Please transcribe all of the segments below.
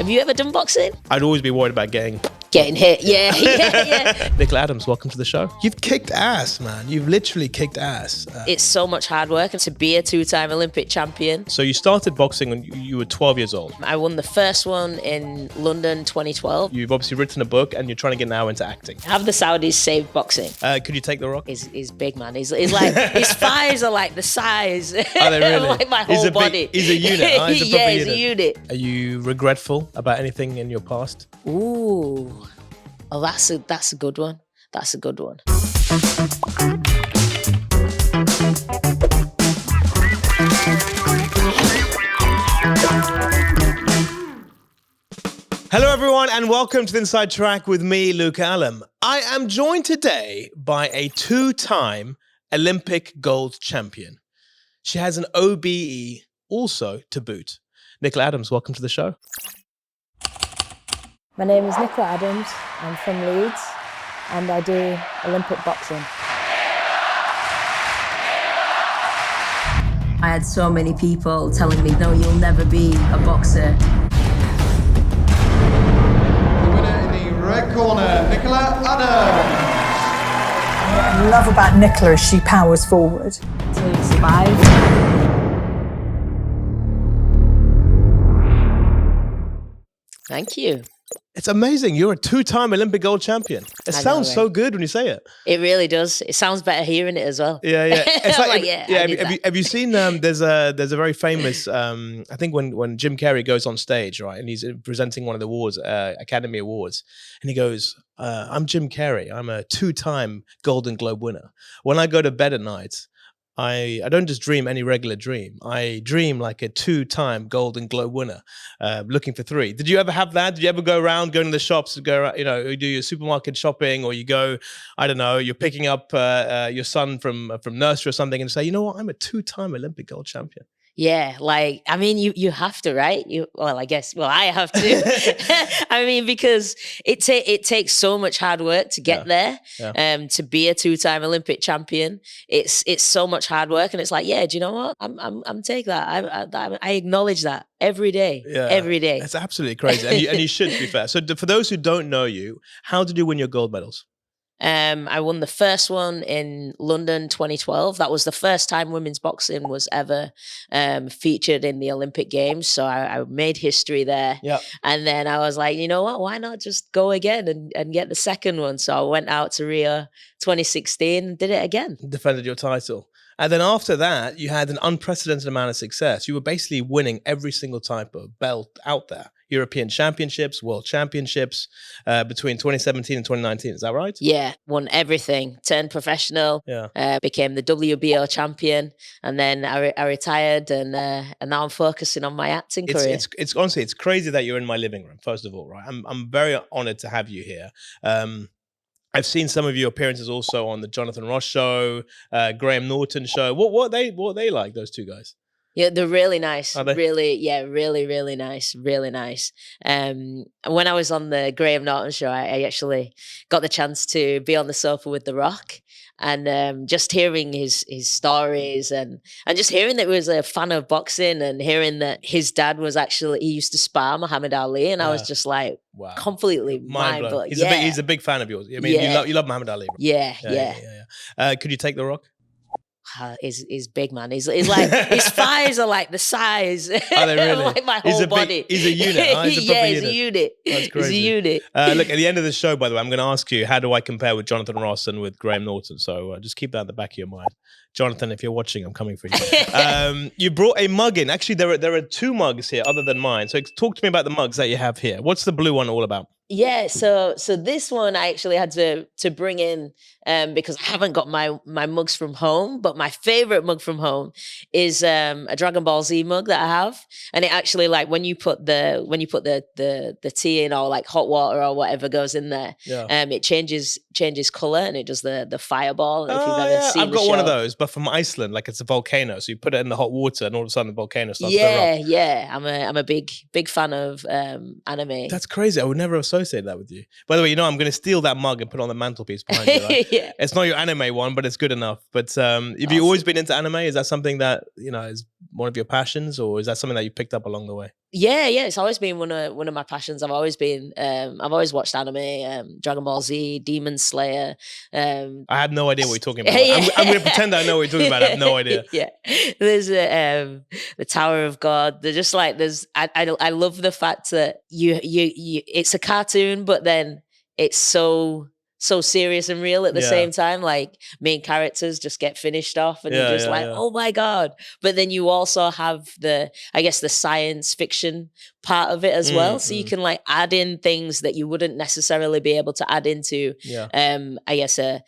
Have you ever done boxing? I'd always be worried about getting hit. Yeah. Nicola Adams, welcome to the show. You've kicked ass, man. You've literally kicked ass. It's so much hard work, and to be a two-time Olympic champion. So you started boxing when you were 12 years old. I won the first one in London 2012. You've obviously written a book and you're trying to get now into acting. Have the Saudis saved boxing? Could you take the rock? He's big, man. He's like, his thighs are like the size. Are they really? Like my whole body. He's a unit. Huh? He's a proper he's a unit. Are you regretful about anything in your past? Ooh. Oh, that's a good one. That's a good one. Hello, everyone, and welcome to the Inside Track with me, Luca Allam. I am joined today by a two-time Olympic gold champion. She has an OBE also to boot. Nicola Adams, welcome to the show. My name is Nicola Adams. I'm from Leeds and I do Olympic boxing. I had so many people telling me, no, you'll never be a boxer. The winner in the red corner, Nicola Adams. What I love about Nicola is she powers forward. To survive. Thank you. It's amazing. You're a two-time Olympic gold champion. It sounds right? so good when you say it. It really does. It sounds better hearing it as well. Yeah. It's like, have you seen? There's a very famous. I think when Jim Carrey goes on stage, right, and he's presenting one of the awards, Academy Awards, and he goes, "I'm Jim Carrey. I'm a two-time Golden Globe winner. When I go to bed at night, I don't just dream any regular dream. I dream like a two-time Golden Globe winner, looking for three." Did you ever have that? Did you ever go around going to the shops, you do your supermarket shopping, or you go, I don't know, you're picking up your son from nursery or something, and say, you know what, I'm a two-time Olympic gold champion. Yeah, like, I mean, you have to, right? I have to. I mean, because it takes so much hard work to get there. To be a two-time Olympic champion, it's so much hard work, and it's like, yeah, do you know what? I'm take that. I acknowledge that every day. Yeah, every day. It's absolutely crazy, and you should, to be fair. So for those who don't know you, how did you win your gold medals? I won the first one in London 2012. That was the first time women's boxing was ever featured in the Olympic Games. So I made history there. Yep. And then I was like, you know what? Why not just go again and get the second one? So I went out to Rio 2016 and did it again. Defended your title. And then after that, you had an unprecedented amount of success. You were basically winning every single type of belt out there. European championships, world championships, between 2017 and 2019. Is that right? Yeah, won everything. Turned professional. Yeah. Became the WBO champion, and then I retired, and now I'm focusing on my acting career. It's honestly, it's crazy that you're in my living room. First of all, right? I'm very honored to have you here. I've seen some of your appearances also on the Jonathan Ross show, Graham Norton show. What are they like, those two guys? Yeah, they're really nice. Are they? Really nice. Really nice. When I was on the Graham Norton show, I actually got the chance to be on the sofa with The Rock, and just hearing his stories and just hearing that he was a fan of boxing, and hearing that his dad was he used to spar Muhammad Ali, and I was just like, wow, completely mind blown. He's a big fan of yours. I mean, you love Muhammad Ali, bro. Yeah. Could you take the Rock? He's big, man. He's like, his thighs are like the size. Are they really? Like my whole body. He's a unit. Huh? He's a unit. That's crazy. He's a unit. Look, at the end of the show, by the way, I'm going to ask you, how do I compare with Jonathan Ross and with Graham Norton? So just keep that in the back of your mind. Jonathan, if you're watching, I'm coming for you. You brought a mug in. Actually, there are two mugs here other than mine. So talk to me about the mugs that you have here. What's the blue one all about? Yeah, so this one I actually had to bring in because I haven't got my mugs from home, but my favorite mug from home is a Dragon Ball Z mug that I have, and it actually, like, when you put the tea in, or like hot water or whatever goes in there, it changes color, and it does the fireball. If you've ever seen I've got one of those, but from Iceland, like it's a volcano, so you put it in the hot water, and all of a sudden the volcano starts to erupt. Yeah. I'm a big fan of anime. That's crazy. I would never associate that with you. By the way, I'm going to steal that mug and put it on the mantelpiece behind you. Right? Yeah. It's not your anime one, but it's good enough. But have you always been into anime? Is that something that is one of your passions, or is that something that you picked up along the way? Yeah, yeah, it's always been one of my passions. I've always watched anime, Dragon Ball Z, Demon Slayer. I had no idea what you're talking about. Yeah. I'm going to pretend I know what you're talking about. I have no idea. Yeah, there's the Tower of God. They're just like I love the fact that you it's a cartoon, but then it's so serious and real at the Yeah. same time. Like main characters just get finished off, and Yeah, you're just yeah, like, yeah. oh my god! But then you also have the science fiction part of it as well. So you can like add in things that you wouldn't necessarily be able to add into. Yeah. I guess a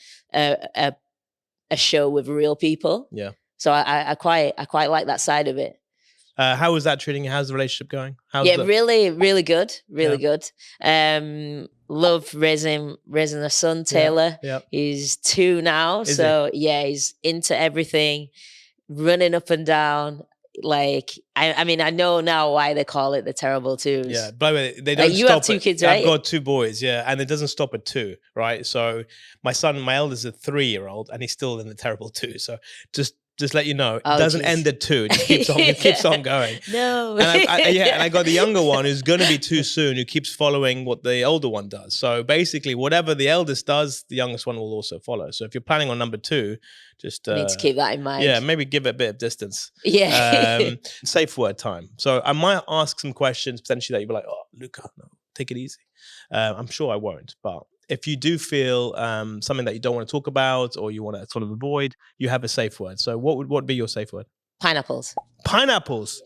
show with real people. Yeah. So I quite like that side of it. How is that treating you? How's the relationship going? Really, really good. Really good. Love raising a son, Taylor. Yeah. He's 2 now. Is So yeah, he's into everything, running up and down. Like, I mean, I know now why they call it the terrible twos. Yeah. By the way, they don't You stop have 2 at- kids, right? I've got 2 boys, yeah. And it doesn't stop at 2, right? So my eldest is a 3-year-old and he's still in the terrible 2. So just let you know, it doesn't end at 2. It just keeps on, keeps on going. No. And and I got the younger one who's going to be 2 soon, who keeps following what the older one does. So basically, whatever the eldest does, the youngest one will also follow. So if you're planning on number 2, just Need to keep that in mind. yeah, maybe give it a bit of distance. Yeah. Safe word time. So I might ask some questions potentially that you'd be like, oh, Luca, no, take it easy. I'm sure I won't, but if you do feel something that you don't want to talk about or you want to sort of avoid, you have a safe word. So what would be your safe word? Pineapples. Pineapples.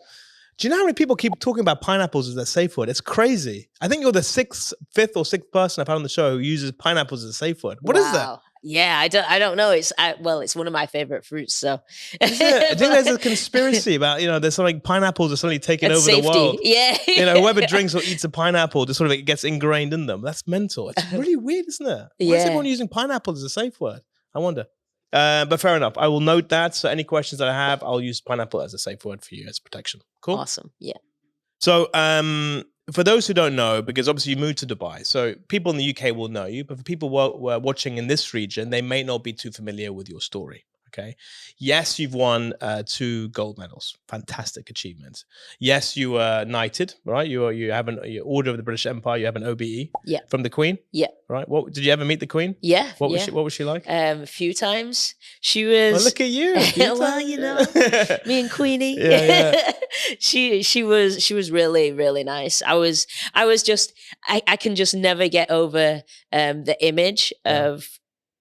Do you know how many people keep talking about pineapples as their safe word? It's crazy. I think you're the 5th or 6th person I've had on the show who uses pineapples as a safe word. What is that? Yeah, I don't know. It's it's one of my favorite fruits. So Is it? I think there's a conspiracy about, there's something, pineapples are suddenly taking over safety. the world. Yeah. Whoever drinks or eats a pineapple, just sort of it gets ingrained in them. That's mental. It's really weird, isn't it? Why is everyone using pineapple as a safe word? I wonder. But fair enough. I will note that. So any questions that I have, I'll use pineapple as a safe word for you as protection. Cool. Awesome. Yeah. So for those who don't know, because obviously you moved to Dubai, so people in the UK will know you, but for people who are watching in this region, they may not be too familiar with your story. Okay. Yes, you've won 2 gold medals. Fantastic achievement. Yes, you were knighted, right? You have an Order of the British Empire. You have an OBE. Yeah. From the Queen. Yeah. Right. What did you ever meet the Queen? Yeah. What was she like? A few times. She was. Well, look at you. Well, me and Queenie. Yeah. she was really, really nice. I can just never get over the image of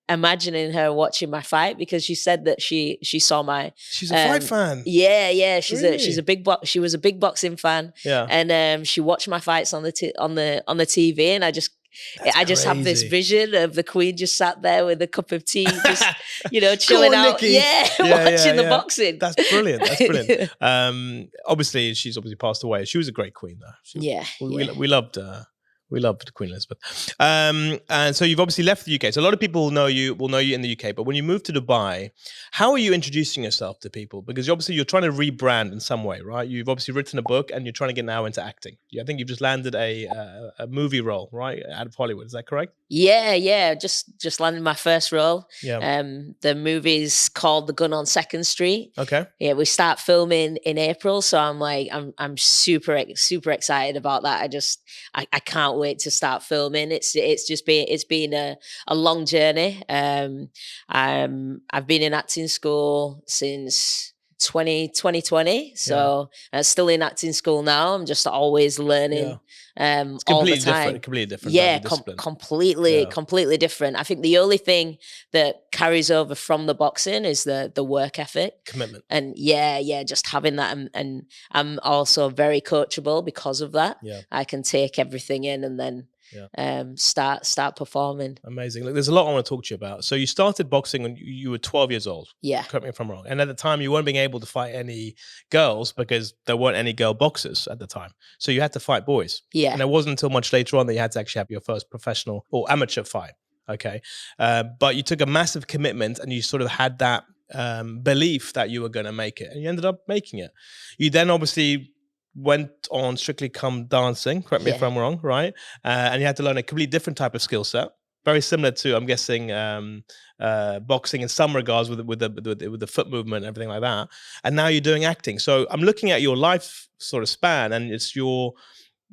imagining her watching my fight, because she said that she saw my. She's a fight fan. Yeah. She was a big boxing fan. Yeah. And she watched my fights on the TV, and I just have this crazy. vision of the Queen just sat there with a cup of tea, just chilling out. Nikki. Watching the boxing. That's brilliant. That's brilliant. Obviously, she's passed away. She was a great queen, though. We loved her. We loved Queen Elizabeth. And so you've obviously left the UK. So a lot of people will know you in the UK. But when you moved to Dubai, how are you introducing yourself to people? Because obviously you're trying to rebrand in some way, right? You've obviously written a book and you're trying to get now into acting. I think you've just landed a movie role, right? Out of Hollywood. Is that correct? Yeah. Just landed my first role. Yeah. The movie's called The Gun on 2nd Street. Okay. Yeah, we start filming in April. So I'm super excited about that. I can't wait to start filming. It's been a long journey. I've been in acting school since 2020, so still in acting school now. I'm just always learning it's all the completely time. completely different. Yeah, discipline. completely different. I think the only thing that carries over from the boxing is the work ethic, Commitment. and just having that. And I'm also very coachable because of that. Yeah. I can take everything in and then start performing. Amazing. Look, there's a lot I want to talk to you about. So you started boxing when you were 12 years old. Yeah. Correct me if I'm wrong. And at the time, you weren't being able to fight any girls because there weren't any girl boxers at the time. So you had to fight boys. Yeah. And it wasn't until much later on that you had to actually have your first professional or amateur fight. Okay. But you took a massive commitment and you sort of had that belief that you were going to make it. And you ended up making it. You then obviously went on Strictly Come Dancing, correct me if I'm wrong, right? And you had to learn a completely different type of skill set, very similar to, I'm guessing, boxing in some regards with the foot movement and everything like that. And now you're doing acting. So I'm looking at your life sort of span, and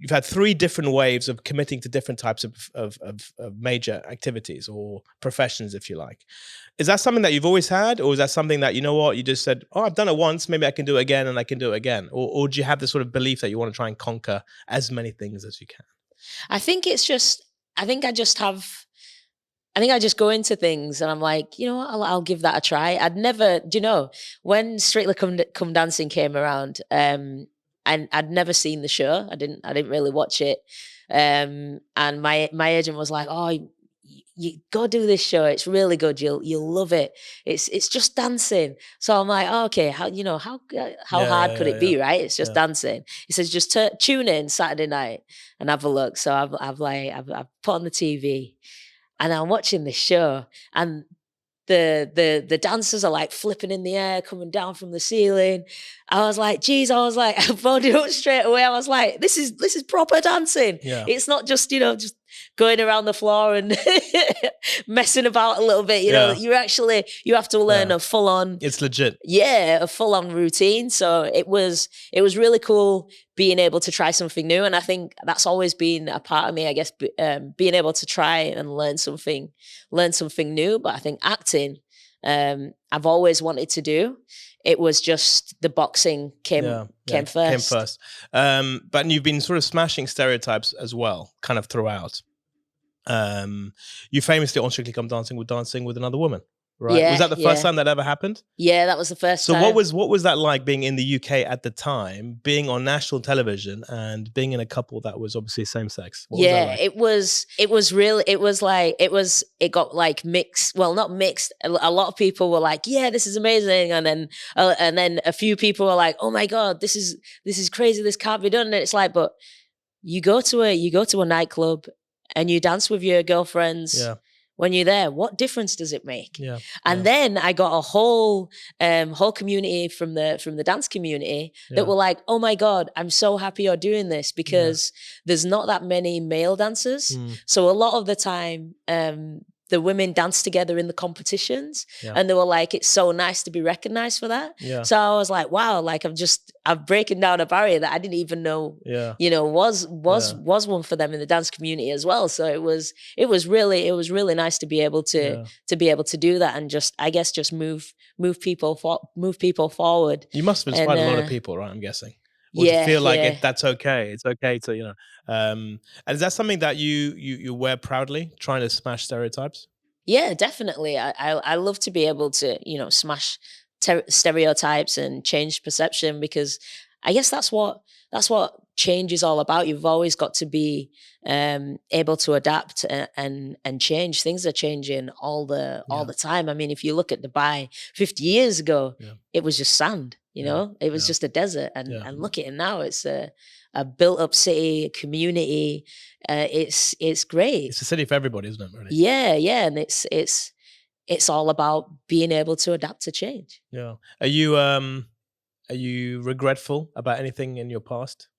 you've had 3 different waves of committing to different types of major activities or professions, if you like. Is that something that you've always had, or is that something that, you know what, you just said, oh, I've done it once, maybe I can do it again, and I can do it again? Or do you have this sort of belief that you want to try and conquer as many things as you can? I think I just go into things and I'm like, you know what, I'll give that a try. I'd never, do you know, when Strictly Come Dancing came around, and I'd never seen the show. I didn't really watch it. And my agent was like, oh, you go do this show. It's really good. You'll love it. It's just dancing. So I'm like, oh, okay, how hard could it be, right? It's just dancing. He says, just tune in Saturday night and have a look. So I've put on the TV and I'm watching this show, and the dancers are like flipping in the air, coming down from the ceiling. I was like, geez, I phoned it up straight away. I was like, this is proper dancing. Yeah. It's not just, just going around the floor and messing about a little bit. You know, you have to learn a full on. It's legit. Yeah, a full on routine. So it was really cool being able to try something new. And I think that's always been a part of me, I guess, being able to try and learn something new. But I think acting, I've always wanted to do. It was just the boxing came first. But you've been sort of smashing stereotypes as well, kind of throughout. You famously on Strictly Come Dancing were dancing with another woman, right? Yeah, was that the first time that ever happened? Yeah, that was the first time. So what was that like, being in the UK at the time, being on national television and being in a couple that was obviously same sex? What was that like? It got like mixed. Well, not mixed. A lot of people were like, yeah, this is amazing. And then a few people were like, oh my God, this is crazy. This can't be done. And it's like, but you go to a nightclub and you dance with your girlfriends. Yeah. When you're there, what difference does it make? Yeah. And then I got a whole community from the dance community that were like, oh my God, I'm so happy you're doing this, because there's not that many male dancers. So a lot of the time, the women dance together in the competitions, and they were like, it's so nice to be recognized for that. Yeah. So I was like, wow, like I'm breaking down a barrier that I didn't even know, was one for them in the dance community as well. So it was really nice to be able to do that, and just move people forward. You must have inspired a lot of people, right? I'm guessing. Or to feel like that's okay. It's okay to, and is that something that you wear proudly, trying to smash stereotypes? Yeah, definitely. I love to be able to, smash stereotypes and change perception, because I guess that's what change is all about. You've always got to be able to adapt and change. Things are changing all the time. I mean, if you look at Dubai 50 years ago, it was just sand. It was just a desert, and look at it now. It's a built-up city, a community. It's great. It's a city for everybody, isn't it? Really? Yeah, and it's all about being able to adapt to change. Yeah. Are you regretful about anything in your past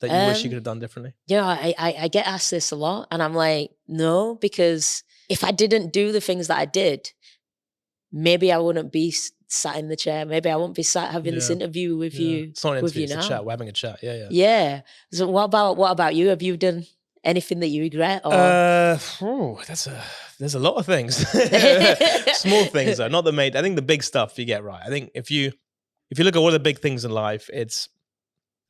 that you wish you could have done differently? Yeah, I get asked this a lot, and I'm like, no, because if I didn't do the things that I did, maybe I wouldn't be sat in the chair. Maybe I wouldn't be sat having this interview with you. It's not an interview, it's a chat. We're having a chat. Yeah. Yeah. So what about you? Have you done anything that you regret? Or? There's a lot of things. Small things though, not the main. I think the big stuff you get right. I think if you look at all the big things in life, it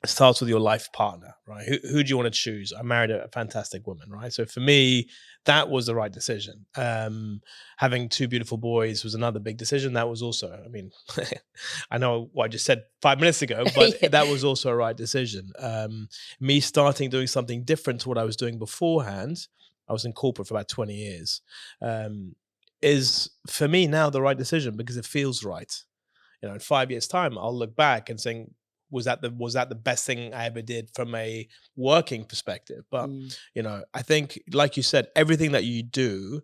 starts with your life partner, right? Who do you want to choose? I married a fantastic woman, right? So for me, that was the right decision. Having 2 beautiful boys was another big decision. That was also, I mean, I know what I just said 5 minutes ago, but that was also a right decision. Me starting doing something different to what I was doing beforehand, I was in corporate for about 20 years, is for me now the right decision, because it feels right. In 5 years' time, I'll look back and saying, was that the best thing I ever did from a working perspective? But I think, like you said, everything that you do,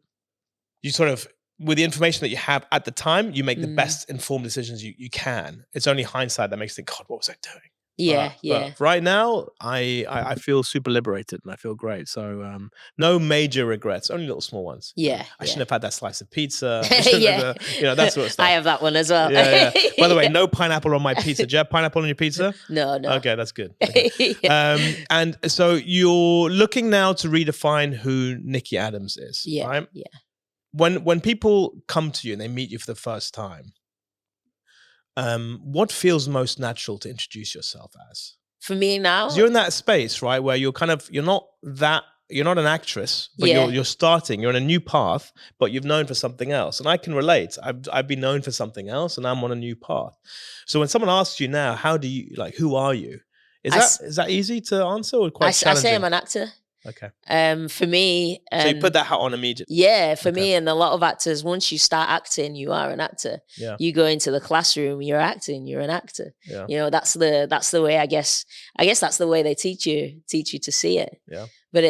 you sort of, with the information that you have at the time, you make the best informed decisions you can. It's only hindsight that makes you think, God, what was I doing? Yeah, But right now, I feel super liberated and I feel great. So no major regrets, only little small ones. yeah, I shouldn't have had that slice of pizza. I yeah. shouldn't Yeah. have, that sort of stuff. I have that one as well. Yeah. By the way, no pineapple on my pizza. Do you have pineapple on your pizza? No. Okay, that's good. Okay. And so you're looking now to redefine who Nicky Adams is, Yeah, right? yeah. When people come to you and they meet you for the first time, what feels most natural to introduce yourself as? For me now, 'Cause you're in that space, right, where you're not an actress, but Yeah. you're starting. You're on a new path, but you've known for something else. And I can relate. I've been known for something else, and I'm on a new path. So when someone asks you now, how do you who are you? Is that easy to answer or quite I challenging? say I'm an actor. Okay. For me, So you put that hat on immediately. yeah, for Okay. me and a lot of actors, once you start acting, you are an actor. Yeah. You go into the classroom, you're acting, you're an actor. Yeah. That's the way I guess that's the way they teach you to see it. Yeah. But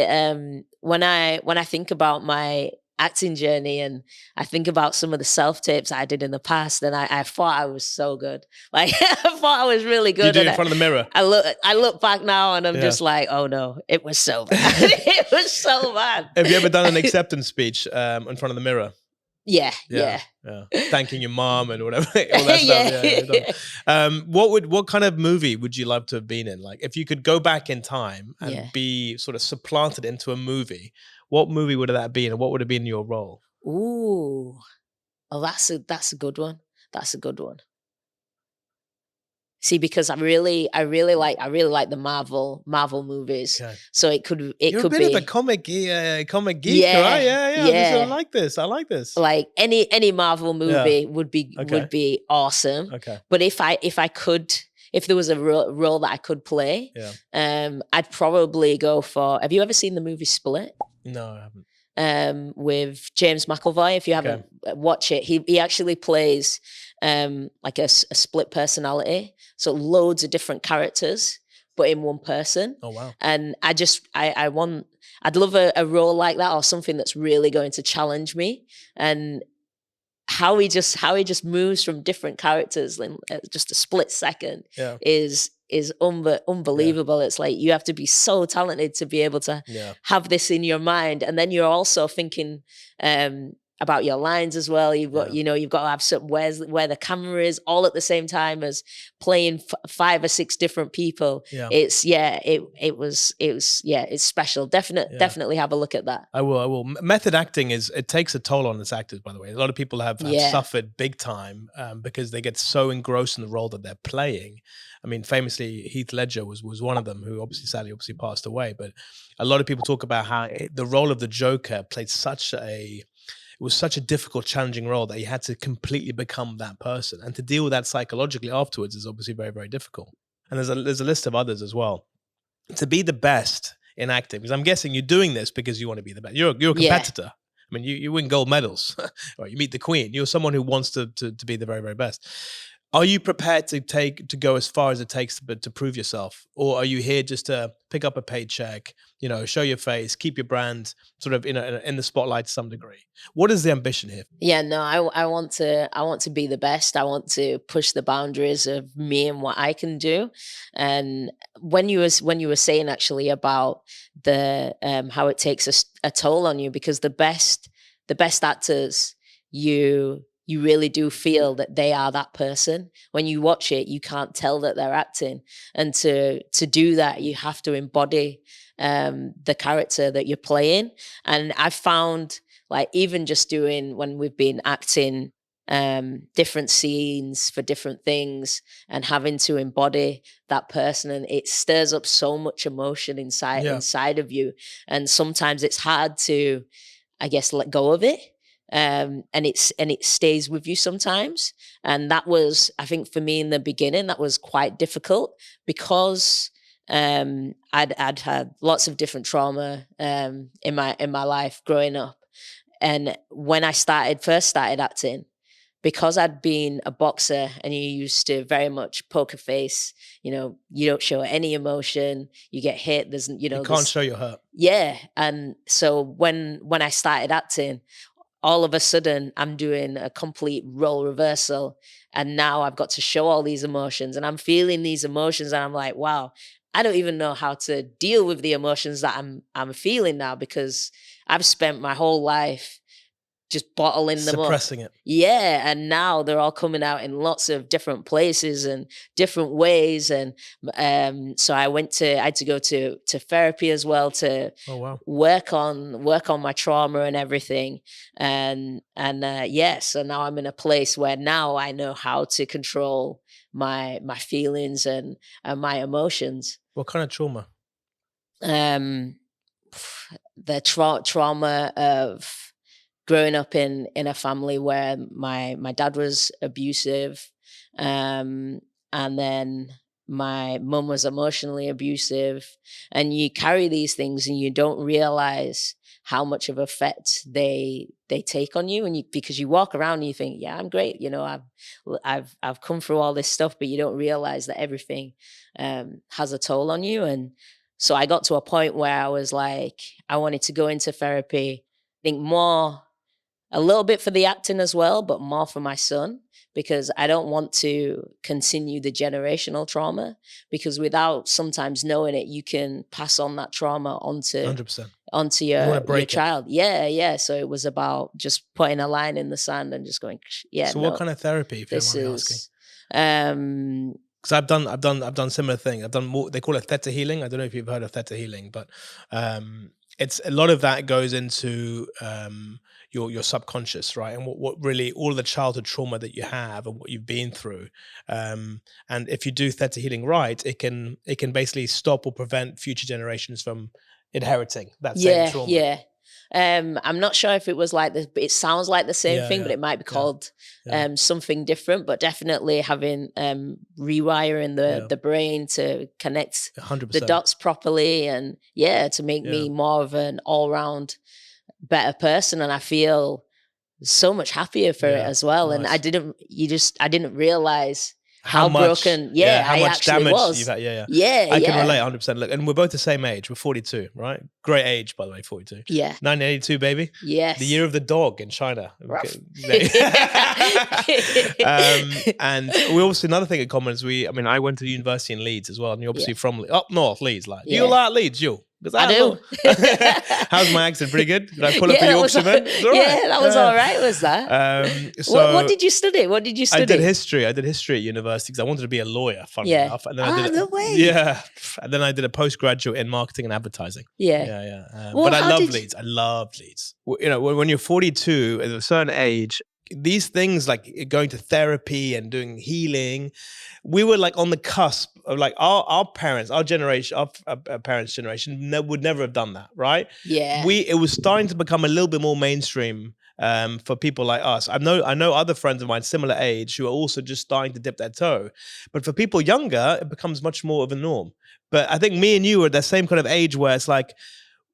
when I think about my acting journey and I think about some of the self-tapes I did in the past, and I thought I was so good. Like I thought I was really good. You do it in front of the mirror. I look back now and I'm Yeah. just like, oh no, it was so bad. It was so bad. Have you ever done an acceptance speech in front of the mirror? Yeah. Thanking your mom and whatever, all that stuff. Yeah. What kind of movie would you love to have been in? Like, if you could go back in time and be sort of supplanted into a movie, what movie would that be, and what would have been your role? Ooh, oh, that's a good one. That's a good one. See, because I really like the Marvel movies. Okay. So it could You're a bit be of a comic geek, Yeah, right? Yeah. yeah. I like this. like any Marvel movie would be awesome. Okay. But if there was a role that I could play, I'd probably go for. Have you ever seen the movie Split? No, I haven't. With James McAvoy. If you haven't watched it, he actually plays like a split personality, so loads of different characters, but in one person. Oh wow! And I'd love a role like that, or something that's really going to challenge me. And how he just moves from different characters in just a split second is unbelievable. It's like you have to be so talented to be able to have this in your mind, and then you're also thinking about your lines as well. You've got you've got to have some where the camera is all at the same time as playing 5 or 6 different people. It's special. Definitely have a look at that. I will. Method acting it takes a toll on its actors, by the way. A lot of people have suffered big time because they get so engrossed in the role that they're playing. I mean, famously, Heath Ledger was one of them, who sadly passed away. But a lot of people talk about how the role of the Joker played such a difficult, challenging role that he had to completely become that person, and to deal with that psychologically afterwards is obviously very, very difficult. And there's a list of others as well. To be the best in acting, because I'm guessing you're doing this because you want to be the best. You're a competitor. I mean, you win gold medals. Right, you meet the Queen. You're someone who wants to be the very, very best. Are you prepared to go as far as it takes to prove yourself, or are you here just to pick up a paycheck, show your face, keep your brand sort of in the spotlight to some degree? What is the ambition here? Yeah, no, I want to be the best. I want to push the boundaries of me and what I can do. And when you were saying actually about the how it takes a toll on you, because the best actors, you really do feel that they are that person. When you watch it, you can't tell that they're acting. And to do that, you have to embody the character that you're playing. And I've found, like, even just doing, when we've been acting different scenes for different things and having to embody that person, and it stirs up so much emotion inside of you. And sometimes it's hard to, I guess, let go of it. And it stays with you sometimes. And that was, I think, for me in the beginning, that was quite difficult, because I'd had lots of different trauma in my life growing up. And when I first started acting, because I'd been a boxer and you used to very much poker face, you don't show any emotion, you get hit, you can't show your hurt. Yeah. And so when I started acting, all of a sudden I'm doing a complete role reversal. And now I've got to show all these emotions and I'm feeling these emotions and I'm like, wow, I don't even know how to deal with the emotions that I'm feeling now because I've spent my whole life just bottling them up. Suppressing it. Yeah. And now they're all coming out in lots of different places and different ways. And so I had to go to therapy as well to work on my trauma and everything. And so now I'm in a place where now I know how to control my feelings and my emotions. What kind of trauma? The trauma of growing up in a family where my dad was abusive, and then my mum was emotionally abusive, and you carry these things and you don't realize how much of effect they take on you, and because you walk around and you think, yeah, I'm great, you know, I've come through all this stuff, but you don't realize that everything has a toll on you. And so I got to a point where I was like, I wanted to go into therapy, I think a little bit for the acting as well, but more for my son, because I don't want to continue the generational trauma, because without sometimes knowing it, you can pass on that trauma onto 100%. onto your child. Yeah. So it was about just putting a line in the sand and just going, yeah. So what kind of therapy, if you don't mind me asking? Because I've done similar thing. I've done more. They call it theta healing. I don't know if you've heard of theta healing, but it's a lot of that goes into your subconscious, right? And what really all of the childhood trauma that you have and what you've been through. And if you do theta healing right, it can basically stop or prevent future generations from inheriting that same trauma. Yeah. I'm not sure if it was like this, but it sounds like the same thing, but it might be called something different. But definitely having rewiring the brain to connect 100%. the dots properly, and to make me more of an all-round better person. And I feel so much happier for it as well. Nice. And I didn't realize how broken, how much damage you've had. I can relate 100%. Look, and we're both the same age. We're 42, right? Great age, by the way, 42. Yeah. 1982, baby. Yes. The year of the dog in China. And we also, another thing in common is I went to university in Leeds as well, and you're obviously from up north, Leeds. Like, you like Leeds, you? I do. How's my accent? Pretty good? Did I pull up a Yorkshireman? That was all right, was that? So what did you study? I did history. I did history at university because I wanted to be a lawyer, funny enough. And then no way. Yeah. And then I did a postgraduate in marketing and advertising. Yeah. But I love Leeds. I love Leeds. You know, when you're 42 at a certain age, these things like going to therapy and doing healing, we were like on the cusp of like our parents, our generation, our parents' generation would never have done that, right? Yeah. It was starting to become a little bit more mainstream for people like us. I know other friends of mine similar age who are also just starting to dip their toe. But for people younger, it becomes much more of a norm. But I think me and you are the same kind of age where it's like,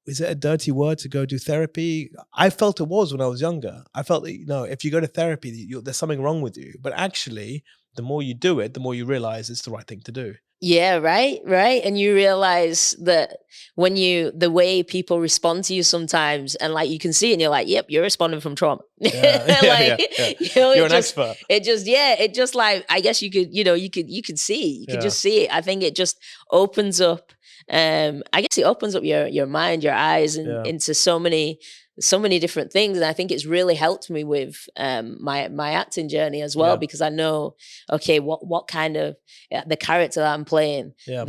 is it a dirty word to go do therapy? I felt it was when I was younger. I felt that, if you go to therapy, there's something wrong with you. But actually, the more you do it, the more you realize it's the right thing to do. Yeah, right. And you realize that when the way people respond to you sometimes, and like you can see, and you're like, yep, you're responding from trauma. Yeah. You're an expert. It just like, I guess you could see, just see it. I think it just opens up. I guess it opens up your mind, your eyes, and into so many different things. And I think it's really helped me with my acting journey as well, because I know, okay, what kind of the character that I'm playing, I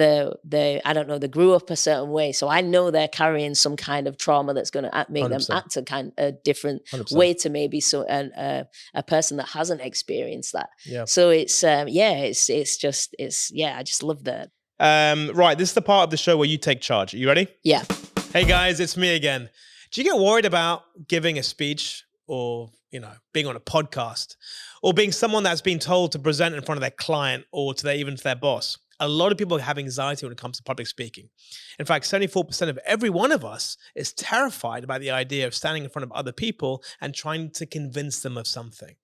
don't know, they grew up a certain way. So I know they're carrying some kind of trauma that's going to make 100%. Them act a kind of different 100%. way to maybe a person that hasn't experienced that. Yeah. So it's I just love that. Right, this is the part of the show where you take charge. Are you ready? Yeah. Hey guys, it's me again. Do you get worried about giving a speech or, being on a podcast or being someone that's been told to present in front of their client or even to their boss? A lot of people have anxiety when it comes to public speaking. In fact, 74% of every one of us is terrified about the idea of standing in front of other people and trying to convince them of something.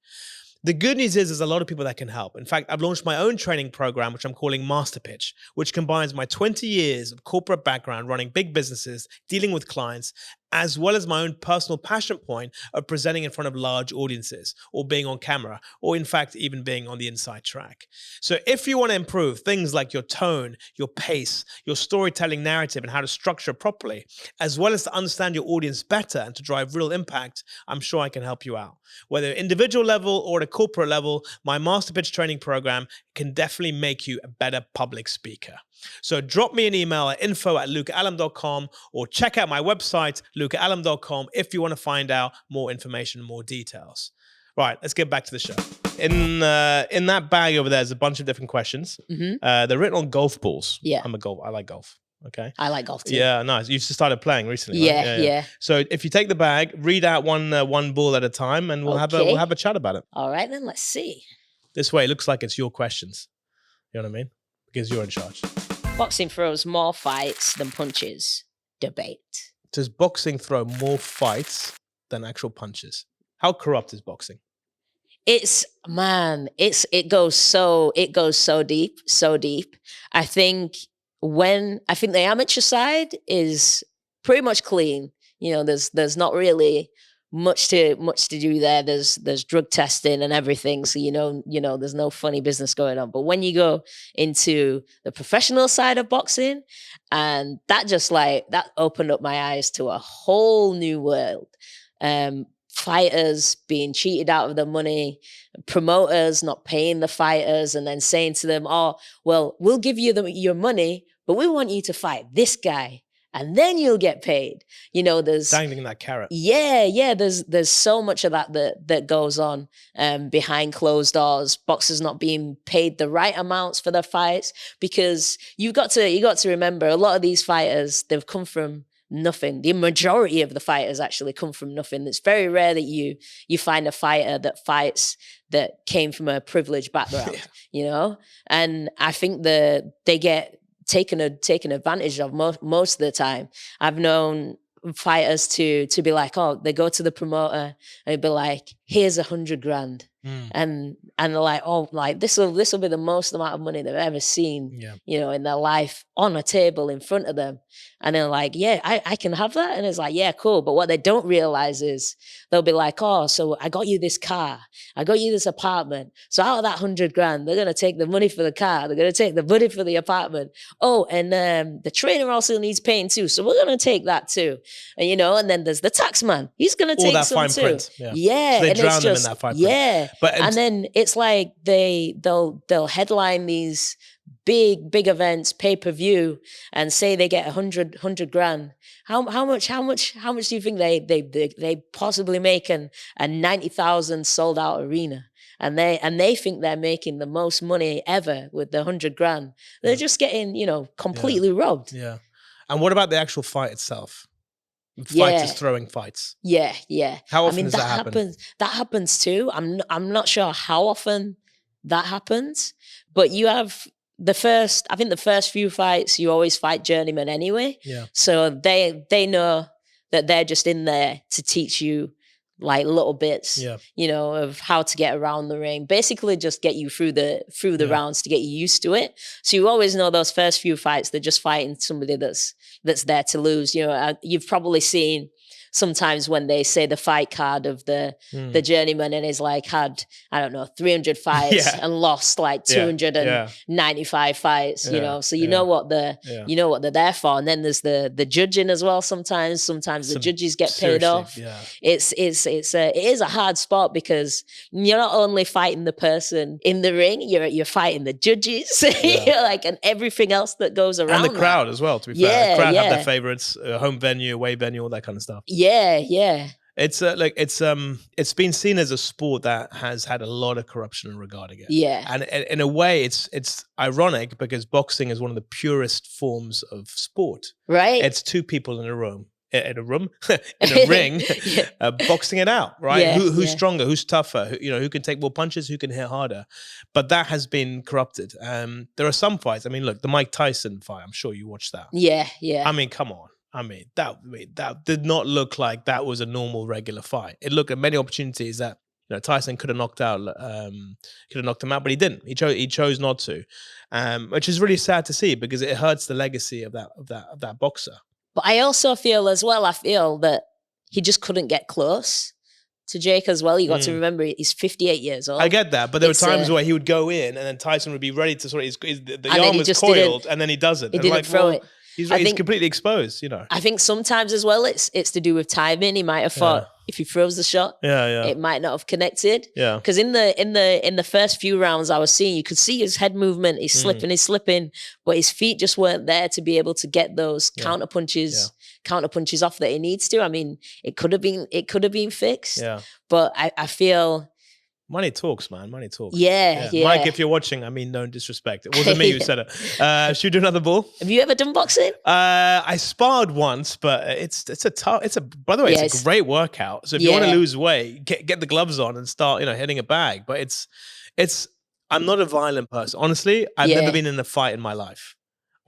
The good news is there's a lot of people that can help. In fact, I've launched my own training program, which I'm calling Master Pitch, which combines my 20 years of corporate background running big businesses, dealing with clients, as well as my own personal passion point of presenting in front of large audiences or being on camera, or in fact, even being on the inside track. So if you want to improve things like your tone, your pace, your storytelling narrative, and how to structure properly, as well as to understand your audience better and to drive real impact, I'm sure I can help you out. Whether individual level or at a corporate level, my Master Pitch training program can definitely make you a better public speaker. So drop me an email at info@lucaallam.com or check out my website, lucaallam.com, if you want to find out more information, more details. Right, let's get back to the show. In that bag over there, there's a bunch of different questions. They're written on golf balls. Yeah. I like golf. Okay. I like golf too. Yeah, nice. You just started playing recently, Yeah, right? yeah. So if you take the bag, read out one ball at a time, and we'll have a chat about it. All right, then let's see. This way, it looks like it's your questions. You know what I mean? Because you're in charge. Boxing throws more fights than punches. Debate. Does boxing throw more fights than actual punches? How corrupt is boxing? It goes so deep, so deep. I think the amateur side is pretty much clean. You know, there's not really much to do there. There's drug testing and everything, so you know there's no funny business going on. But when you go into the professional side of boxing, and that opened up my eyes to a whole new world. Fighters being cheated out of their money, promoters not paying the fighters, and then saying to them, "Oh, well, we'll give you your money, but we want you to fight this guy, and then you'll get paid." You know, there's dangling that carrot. Yeah. There's so much of that goes on behind closed doors. Boxers not being paid the right amounts for their fights, because you got to remember, a lot of these fighters, they've come from nothing. The majority of the fighters actually come from nothing. It's very rare that you find a fighter that fights that came from a privileged background. You know, and I think they get taken advantage of most of the time. I've known fighters to be like, oh, they go to the promoter and it'd be like, here's $100,000. And they're like, oh, like this will be the most amount of money they've ever seen, you know, in their life, on a table in front of them. And they're like, yeah, I can have that. And it's like, yeah, cool. But what they don't realize is they'll be like, oh, so I got you this car, I got you this apartment. So out of that $100,000, they're going to take the money for the car, they're going to take the money for the apartment. Oh, and the trainer also needs paying too, so we're going to take that too. And, you know, and then there's the tax man, he's going to take that some fine too. print. Yeah. So they and drown it's them just, in that fine print. Yeah. But and then it's like they'll headline these big events, pay-per-view, and say they get $100,000. How much do you think they possibly make a 90,000 sold out arena? And they think they're making the most money ever with the $100,000. They're just getting, you know, completely robbed. Yeah. And what about the actual fight itself? Fighters throwing fights. Yeah. How often does that happen? That happens too. I'm not sure how often that happens, but you have the first few fights, you always fight journeymen anyway. Yeah. So they know that they're just in there to teach you like little bits, you know, of how to get around the ring. Basically just get you through the rounds to get you used to it. So you always know those first few fights, they're just fighting somebody that's there to lose. You know, you've probably seen sometimes when they say the fight card of the journeyman, and he's like had, I don't know, 300 fights and lost like 295 fights, you know, so you know what they're there for. And then there's the judging as well. Sometimes the judges get paid off. It is a hard sport, because you're not only fighting the person in the ring, you're fighting the judges, like, and everything else that goes around. And the crowd as well, to be fair. The crowd have their favorites, home venue, away venue, all that kind of stuff. Yeah. It's it's been seen as a sport that has had a lot of corruption regarding it. Yeah. And in a way, it's ironic, because boxing is one of the purest forms of sport. Right. It's two people in a room. In a ring, boxing it out, right? Yeah, who's stronger, who's tougher, who can take more punches, who can hit harder. But that has been corrupted. There are some fights. I mean, look, the Mike Tyson fight, I'm sure you watched that. Yeah. I mean, come on. I mean, that did not look like that was a normal, regular fight. It looked at many opportunities that Tyson could have knocked him out, but he didn't. He chose not to, which is really sad to see, because it hurts the legacy of that boxer. But I also feel as well, I feel that he just couldn't get close to Jake as well. You got to remember he's 58 years old. I get that, but there were It's, times where he would go in and then Tyson would be ready to sort of, the then arm he was just coiled didn't- and then he doesn't. he And didn't throw it. He's I think- completely exposed, you know. I think sometimes as well, it's to do with timing. He might have thought if he throws the shot, it might not have connected. Yeah. Because in the first few rounds I was seeing, you could see his head movement. He's slipping, but his feet just weren't there to be able to get those counter punches off that he needs to. I mean, it could have been fixed. Yeah. But I feel. Money talks, man. Money talks. Yeah. Mike, if you're watching, I mean, no disrespect. It wasn't me who said it. Should we do another ball? Have you ever done boxing? I sparred once, but by the way, it's a great workout. So if you want to lose weight, get the gloves on and start, hitting a bag. But I'm not a violent person. Honestly, I've never been in a fight in my life.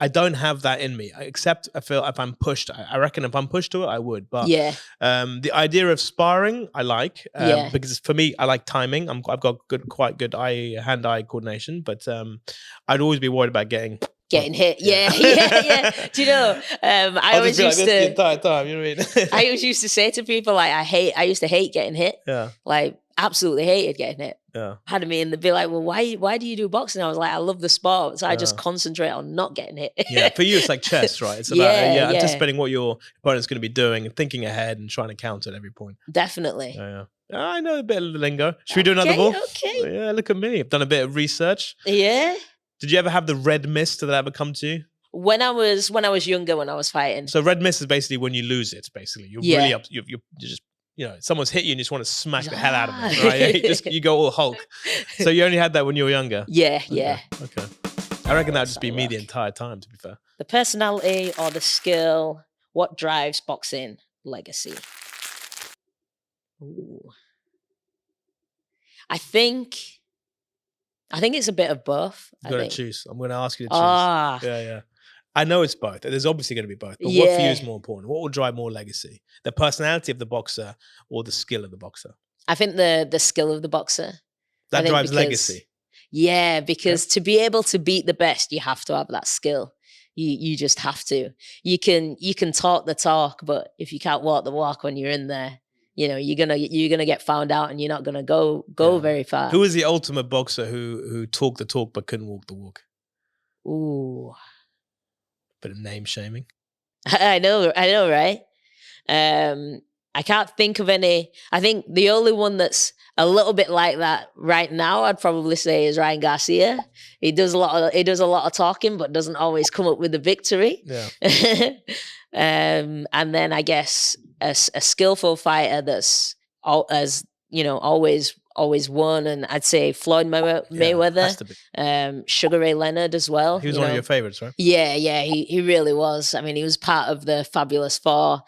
I don't have that in me, except I feel if I'm pushed, I reckon if I'm pushed to it, I would. But the idea of sparring, I like, because for me, I like timing. I've got quite good hand-eye coordination, but I'd always be worried about getting hit. Yeah. Do you know? I always used to the entire time. You know what I mean? I always used to say to people like, I used to hate getting hit. Yeah. Like absolutely hated getting hit. Yeah. Had me and they'd be like, well, why do you do boxing? I was like, I love the sport, so I just concentrate on not getting hit. Yeah, for you it's like chess, right? It's about anticipating what your opponent's going to be doing and thinking ahead and trying to counter at every point. Definitely. Yeah. I know a bit of the lingo. Should we do another ball? Okay. Yeah, look at me. I've done a bit of research. Yeah. Did you ever have the red mist? Did that ever come to you? When I was younger, when I was fighting. So red mist is basically when you lose it. Basically, you're really up. You're just someone's hit you and you just want to smack the hell out of them, right? You go all Hulk. So you only had that when you were younger. Yeah. Okay. I reckon that would just be me the entire time. To be fair. The personality or the skill, what drives boxing legacy? Ooh. I think it's a bit of both. You've got to choose. I'm going to ask you to choose. Yeah. I know it's both. There's obviously going to be both. But what for you is more important? What will drive more legacy? The personality of the boxer or the skill of the boxer? I think the skill of the boxer. That drives legacy. Yeah, because to be able to beat the best, you have to have that skill. You just have to. You can talk the talk, but if you can't walk the walk when you're in there, you're gonna get found out and you're not gonna go very far. Who was the ultimate boxer who talked the talk but couldn't walk the walk? Ooh. Bit of name shaming. I know, right? I can't think of any. I think the only one that's a little bit like that right now, I'd probably say, is Ryan Garcia. He does a lot of talking, but doesn't always come up with the victory. Yeah. And then I guess a skillful fighter that's always won, and I'd say Floyd Mayweather, Sugar Ray Leonard as well. He was one of your favorites, right? Yeah, he really was. I mean, he was part of the Fabulous Four,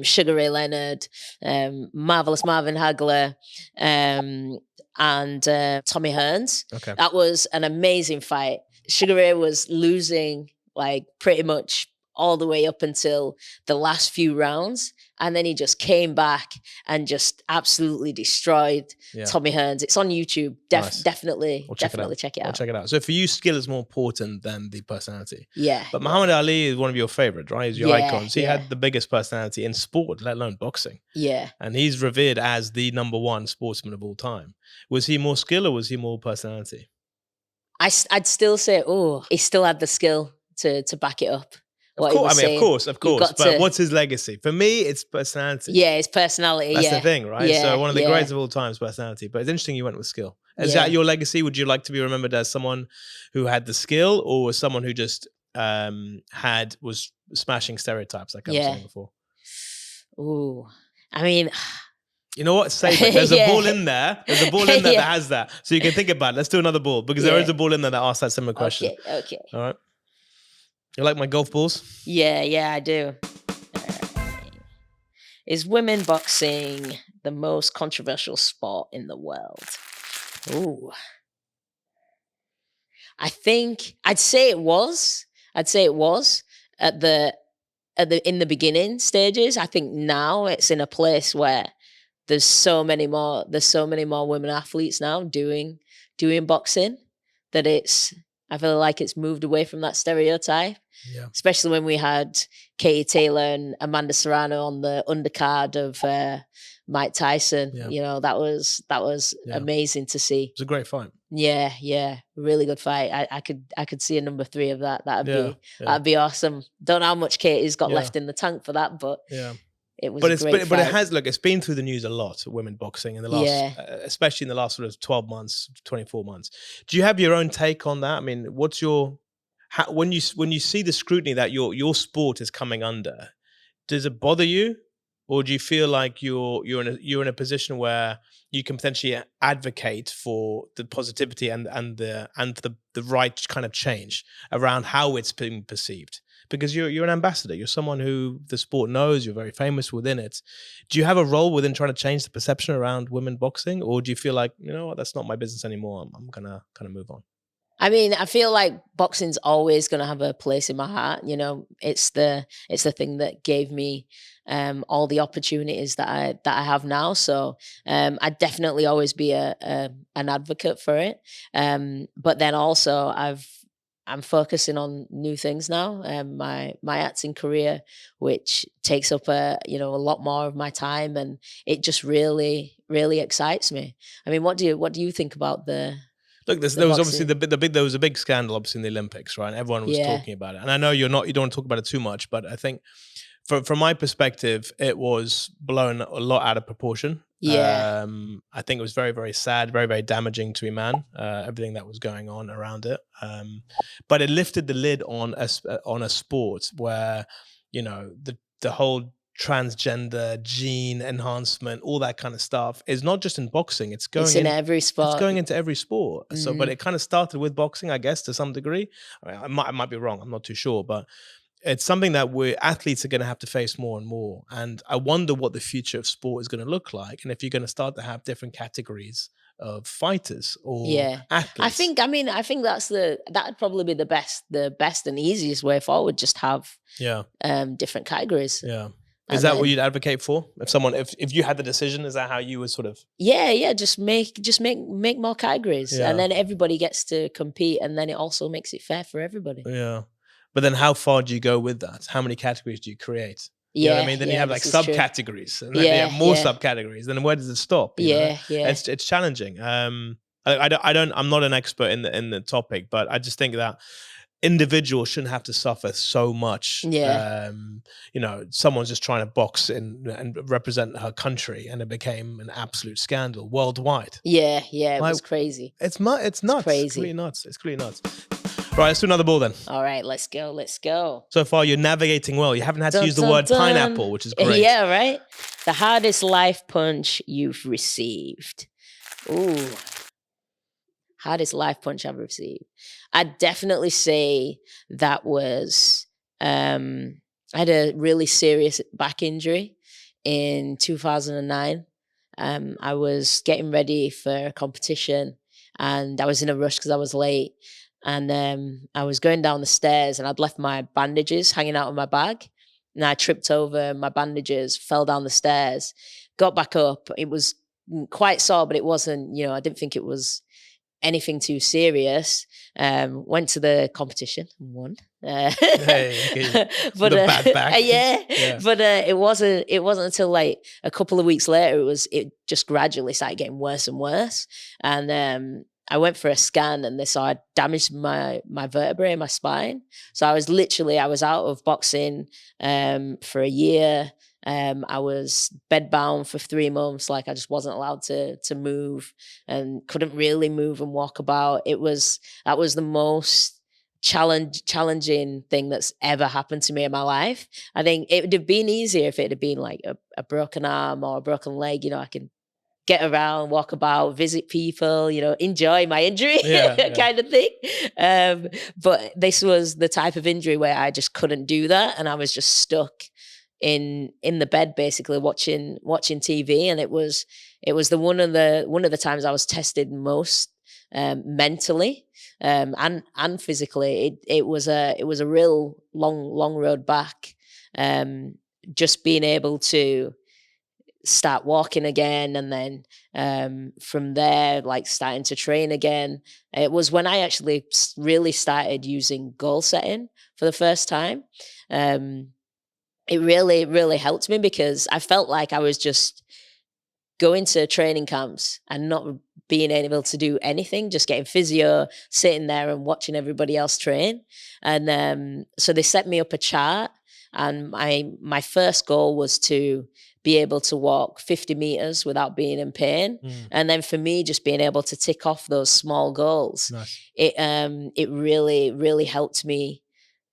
Sugar Ray Leonard, Marvelous Marvin Hagler, and Tommy Hearns. Okay. That was an amazing fight. Sugar Ray was losing like pretty much all the way up until the last few rounds. And then he just came back and just absolutely destroyed Tommy Hearns. It's on YouTube. Definitely check it out. I'll check it out. So for you, skill is more important than the personality. Yeah. But Muhammad Ali is one of your favorites, right? He's your icon. So he had the biggest personality in sport, let alone boxing. Yeah. And he's revered as the number one sportsman of all time. Was he more skill or was he more personality? I'd still say, he still had the skill to back it up. Of course. But what's his legacy? For me, it's personality. Yeah, it's personality. That's the thing, right? Yeah, so one of the greats of all time is personality. But it's interesting you went with skill. Is that your legacy? Would you like to be remembered as someone who had the skill, or was someone who just was smashing stereotypes, like I was saying before? Ooh, I mean. You know what? Save it. There's a ball in there. There's a ball in there that has that. So you can think about it. Let's do another ball because there is a ball in there that asks that similar question. Okay. All right. You like my golf balls? Yeah, I do. Is women boxing the most controversial sport in the world? Ooh. I'd say it was in the beginning stages. I think now it's in a place where there's so many more women athletes now doing boxing that it's I feel like it's moved away from that stereotype. Yeah. Especially when we had Katie Taylor and Amanda Serrano on the undercard of Mike Tyson. Yeah. You know, that was amazing to see. It was a great fight. Yeah, really good fight. I could see a number 3 of that. That'd be awesome. Don't know how much Katie's got left in the tank for that, but it was. But it's been through the news a lot. Women boxing in the last, especially in the last sort of 12 months, 24 months. Do you have your own take on that? I mean, what's your when you see the scrutiny that your sport is coming under? Does it bother you, or do you feel like you're in a position where you can potentially advocate for the positivity and the right kind of change around how it's being perceived? Because you're an ambassador, you're someone who the sport knows, you're very famous within it. Do you have a role within trying to change the perception around women boxing, or do you feel like, you know what, that's not my business anymore, I'm gonna kind of move on? I mean, I feel like boxing's always going to have a place in my heart. You know, it's the thing that gave me all the opportunities that I have now. So I'd definitely always be an advocate for it. But then also I'm focusing on new things now. My acting career, which takes up a lot more of my time, and it just really, really excites me. I mean, what do you think about the? Look, there was obviously there was a big scandal, obviously, in the Olympics, right? And everyone was talking about it. And I know you don't want to talk about it too much, but I think from my perspective, it was blown a lot out of proportion. Yeah. I think it was very, very sad, very, very damaging to Iman, everything that was going on around it. But it lifted the lid on a sport where, you know, the whole transgender gene enhancement, all that kind of stuff is not just in boxing. It's in every sport. It's going into every sport. Mm. So, but it kind of started with boxing, I guess, to some degree. I might be wrong. I'm not too sure, but it's something that athletes are going to have to face more and more. And I wonder what the future of sport is going to look like, and if you're going to start to have different categories of fighters or athletes. I think that'd probably be the best and easiest way forward. Just have different categories. Yeah. Is that what you'd advocate for? If you had the decision, is that how you would sort of? Yeah. Just make more categories, and then everybody gets to compete, and then it also makes it fair for everybody. Yeah, but then how far do you go with that? How many categories do you create? You know what I mean, then you have like subcategories, and then you have more subcategories. Then where does it stop? You know? It's challenging. I'm not an expert in the topic, but I just think that individuals shouldn't have to suffer so much. You know, someone's just trying to box and represent her country, and it became an absolute scandal worldwide. It was crazy. It's nuts. It's crazy. It's clearly nuts. Right, let's do another ball then. All right, let's go. So far, you're navigating well. You haven't had to use the word pineapple, which is great. Yeah, right? The hardest life punch you've received. Ooh. Hardest life punch I've received. I'd definitely say that was, I had a really serious back injury in 2009. I was getting ready for a competition, and I was in a rush because I was late. And I was going down the stairs, and I'd left my bandages hanging out of my bag. And I tripped over my bandages, fell down the stairs, got back up. It was quite sore, but it wasn't, I didn't think it was anything too serious. Went to the competition and won. But bad back. But it wasn't until like a couple of weeks later, it just gradually started getting worse and worse. And I went for a scan, and they saw I damaged my vertebrae in my spine. So I was out of boxing for a year. I was bedbound for 3 months. Like, I just wasn't allowed to move, and couldn't really move and walk about. That was the most challenging thing that's ever happened to me in my life. I think it would have been easier if it had been like a broken arm or a broken leg. I can get around, walk about, visit people, enjoy my injury kind of thing. But this was the type of injury where I just couldn't do that. And I was just stuck in the bed, basically watching TV. And it was one of the times I was tested most mentally and physically. It was a real long road back. Just being able to start walking again, and then from there, like starting to train again. It was when I actually really started using goal setting for the first time. It really, really helped me because I felt like I was just going to training camps and not being able to do anything, just getting physio, sitting there and watching everybody else train. And so they set me up a chart, and my first goal was to be able to walk 50 meters without being in pain. And then for me, just being able to tick off those small goals, it really, really helped me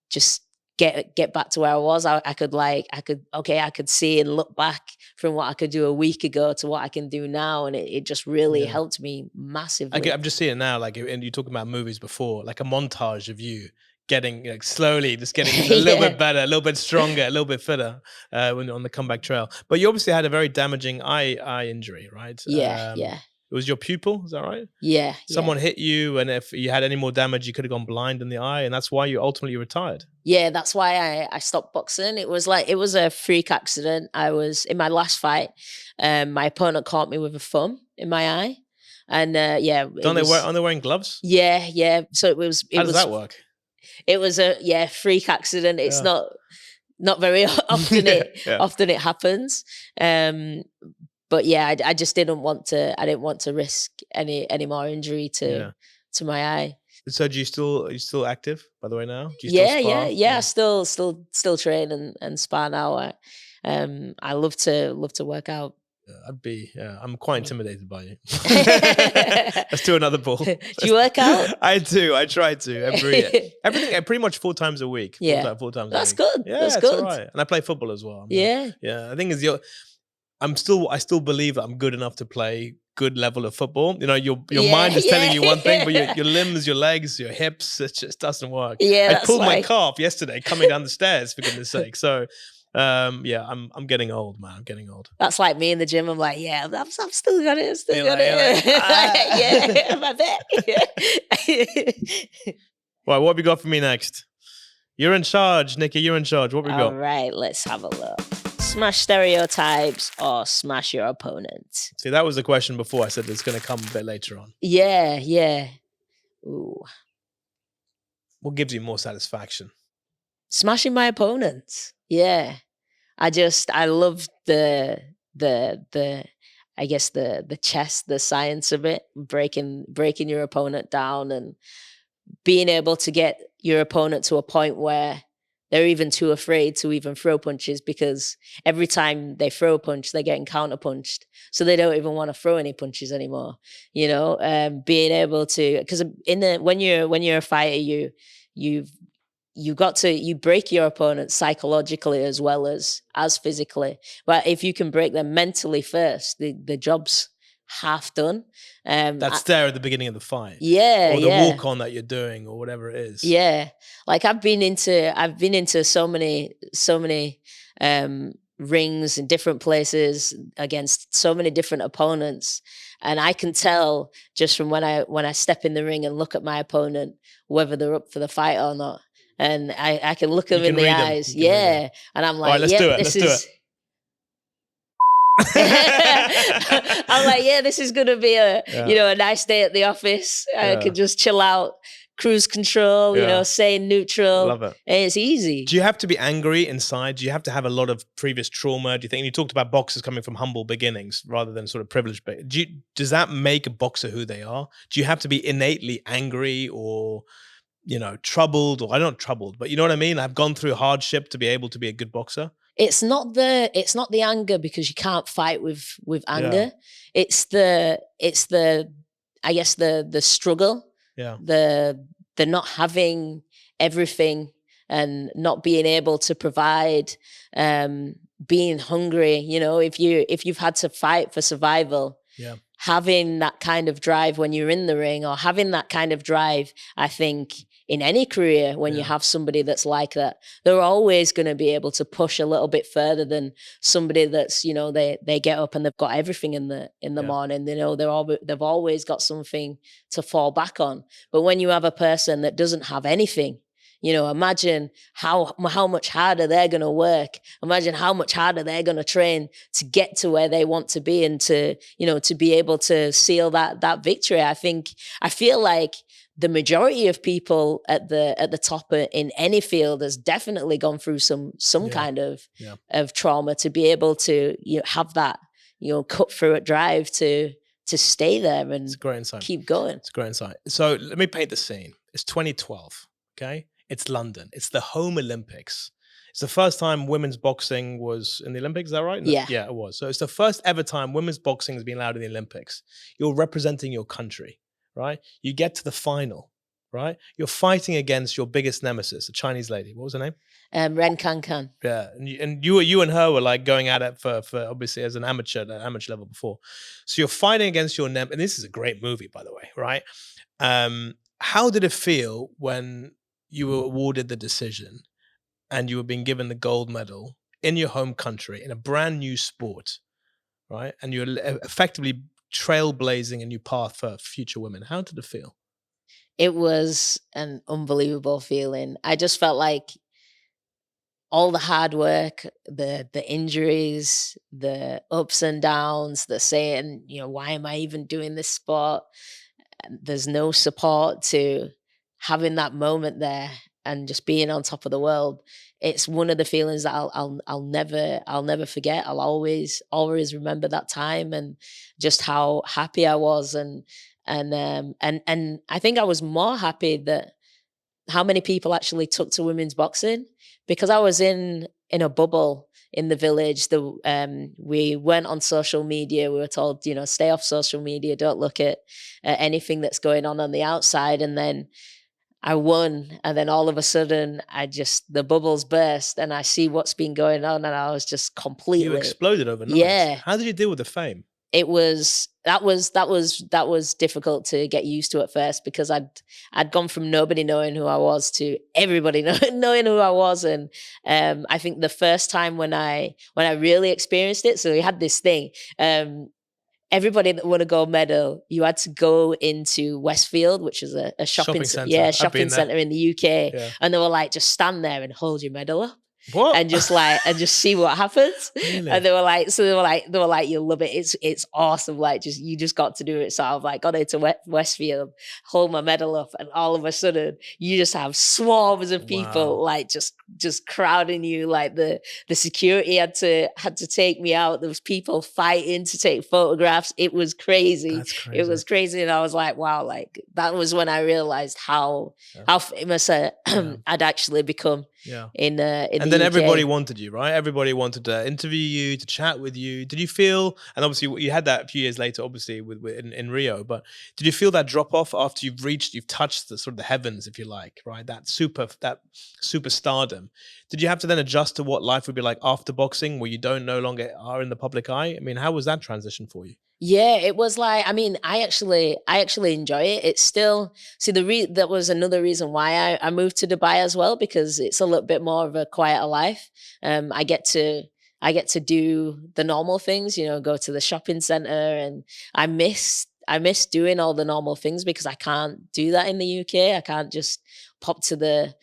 just get back to where I was. I could see and look back from what I could do a week ago to what I can do now. And it just really helped me massively. I'm just seeing it now, like, and you talking about movies before, like a montage of you getting like slowly just getting a little bit better, a little bit stronger, a little bit fitter when on the comeback trail. But you obviously had a very damaging eye injury, right? Yeah. It was your pupil, is that right? Yeah. Someone hit you, and if you had any more damage, you could have gone blind in the eye, and that's why you ultimately retired. Yeah, that's why I stopped boxing. It was a freak accident. I was in my last fight. My opponent caught me with a thumb in my eye, and Aren't they wearing gloves? Yeah. So it was. How does that work? It was a freak accident. It's not very often often it happens. But yeah, I just didn't want to. I didn't want to risk any more injury to my eye. So are you still active, by the way, now? Do you still spar? I still train and spar now. I love to work out. I'm quite intimidated by you. Let's do another ball. Do you work out? I do. I try to everything pretty much 4 times a week. Yeah, 4 times. That's a week. good. Yeah, that's it's good. all right. And I play football as well. Yeah. I think I still believe that I'm good enough to play good level of football. You know, your mind is telling you one thing, but your limbs, your legs, your hips, it just doesn't work. Yeah, I pulled my calf yesterday coming down the stairs, for goodness sake. So I'm getting old, man. I'm getting old. That's like me in the gym. I'm like, I've still got it. I've still got it. My back. Right, what have you got for me next? You're in charge, Nikki. You're in charge. What have we got? All right, let's have a look. Smash stereotypes or smash your opponent? See, that was the question before. I said it's going to come a bit later on. Yeah. Ooh. What gives you more satisfaction? Smashing my opponent. Yeah. I love the I guess the chess, the science of it, breaking your opponent down and being able to get your opponent to a point where they're even too afraid to even throw punches, because every time they throw a punch, they're getting counterpunched. So they don't even want to throw any punches anymore. You know, being able to, because when you're a fighter, you break your opponent psychologically as well as physically. But if you can break them mentally first, the job's half done. That's there at the beginings of the fight. Yeah. Or the walk on that you're doing or whatever it is. Yeah. Like I've been into so many rings in different places against so many different opponents. And I can tell just from when I step in the ring and look at my opponent, whether they're up for the fight or not. And I can look them in the eyes. Yeah. And I'm like, let's do it. Let's do it. I'm like, this is gonna be a nice day at the office. I could just chill out, cruise control, stay neutral. Love it. And it's easy. Do you have to be angry inside? Do you have to have a lot of previous trauma? Do you think? And you talked about boxers coming from humble beginnings rather than sort of privileged. Does that make a boxer who they are? Do you have to be innately angry or troubled, or not troubled, but you know what I mean? I've gone through hardship to be able to be a good boxer. It's not the anger, because you can't fight with anger. Yeah. It's the I guess the struggle. Yeah. The not having everything and not being able to provide, being hungry, if you've had to fight for survival. Yeah. Having that kind of drive when you're in the ring, or having that kind of drive, I think in any career, when you have somebody that's like that, they're always going to be able to push a little bit further than somebody that's, they get up and they've got everything in the morning. They've always got something to fall back on. But when you have a person that doesn't have anything, imagine how much harder they're going to work Imagine how much harder they're going to train to get to where they want to be and to, to be able to seal that victory. I feel like the majority of people at the top in any field has definitely gone through some kind of trauma to be able to have that cut through it drive to stay there and great insight. keep going. It's a great insight. So let me paint the scene. It's 2012. Okay, it's London. It's the home Olympics. It's the first time women's boxing was in the Olympics. Is that right? Yeah. Yeah, it was. So it's the first ever time women's boxing has been allowed in the Olympics. You're representing your country, right? You get to the final, right? You're fighting against your biggest nemesis, a Chinese lady. What was her name? Ren Kan. Yeah, and you and her were like going at it for obviously as an amateur level before. So you're fighting against your and this is a great movie, by the way, right? How did it feel when you were awarded the decision and you were being given the gold medal in your home country in a brand new sport, right? And you're effectively trailblazing a new path for future women. How did it feel? It was an unbelievable feeling. I just felt like all the hard work, the injuries, the ups and downs, the saying, why am I even doing this sport? There's no support to having that moment there and just being on top of the world. It's one of the feelings that I'll never forget. I'll always remember that time and just how happy I was and I think I was more happy that how many people actually took to women's boxing, because I was in a bubble in the village. We weren't on social media. We were told, stay off social media, don't look at anything that's going on the outside. And then I won, and then all of a sudden, the bubbles burst, and I see what's been going on, and I was just completely. You exploded overnight. Yeah. How did you deal with the fame? It was that was difficult to get used to at first, because I'd gone from nobody knowing who I was to everybody knowing who I was, and I think the first time when I really experienced it, so we had this thing. Everybody that won a gold medal, you had to go into Westfield, which is a shopping centre. Yeah, shopping centre in the UK. Yeah. And they were like, just stand there and hold your medal up. What? And just see what happens. Really? And they were like, you'll love it. It's awesome. Like you just got to do it. So I've got into Westfield, hold my medal up, and all of a sudden you just have swarms of people just crowding you. Like the security had to take me out. There was people fighting to take photographs. It was crazy. That's crazy. It was crazy. And I was like, wow, that was when I realized how famous I'd actually become. Yeah. And then everybody wanted you, right? Everybody wanted to interview you, to chat with you. Did you feel, and obviously you had that a few years later, obviously in Rio, but did you feel that drop off after you've touched the sort of the heavens, if you like, right? That super stardom. Did you have to then adjust to what life would be like after boxing, where you no longer are in the public eye? I mean, how was that transition for you? Yeah, it was I actually enjoy it. It's still, that was another reason why I moved to Dubai as well, because it's a little bit more of a quieter life. I get to do the normal things, go to the shopping center, and I miss doing all the normal things because I can't do that in the UK. I can't just pop to the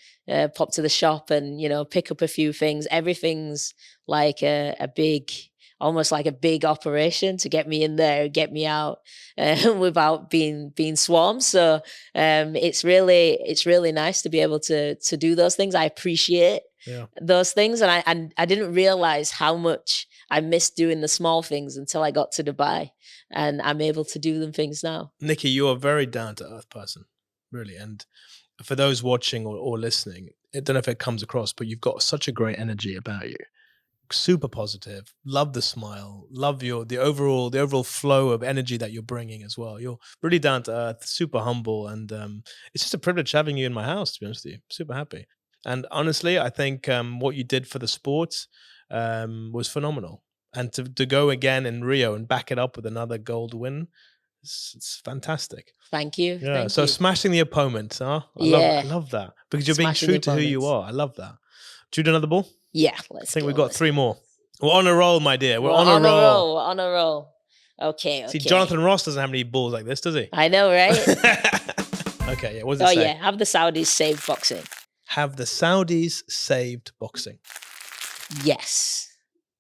shop and, pick up a few things. Everything's like almost like a big operation to get me in there, get me out without being swarmed. So it's really nice to be able to do those things. I appreciate those things, and I didn't realize how much I missed doing the small things until I got to Dubai, and I'm able to do them things now. Nikki, you are a very down to earth person, really. And for those watching or listening, I don't know if it comes across, but you've got such a great energy about you. Super positive, love the smile, love the overall flow of energy that you're bringing as well. You're really down to earth, super humble, and it's just a privilege having you in my house, to be honest with you. Super happy. And honestly, I think what you did for the sport was phenomenal. And to go again in Rio and back it up with another gold win, it's fantastic. Thank you. Yeah. Thank so you. Smashing the opponent, huh? I love that, because you're Smashing being true to who you are. I love that. Do you do another ball? Yeah, I think we've got 3 more. We're on a roll, my dear. We're on a roll. We're on a roll. Okay. See, Jonathan Ross doesn't have any balls like this, does he? I know, right? Okay, yeah. What does it say? Yeah. Have the Saudis saved boxing? Have the Saudis saved boxing? Yes,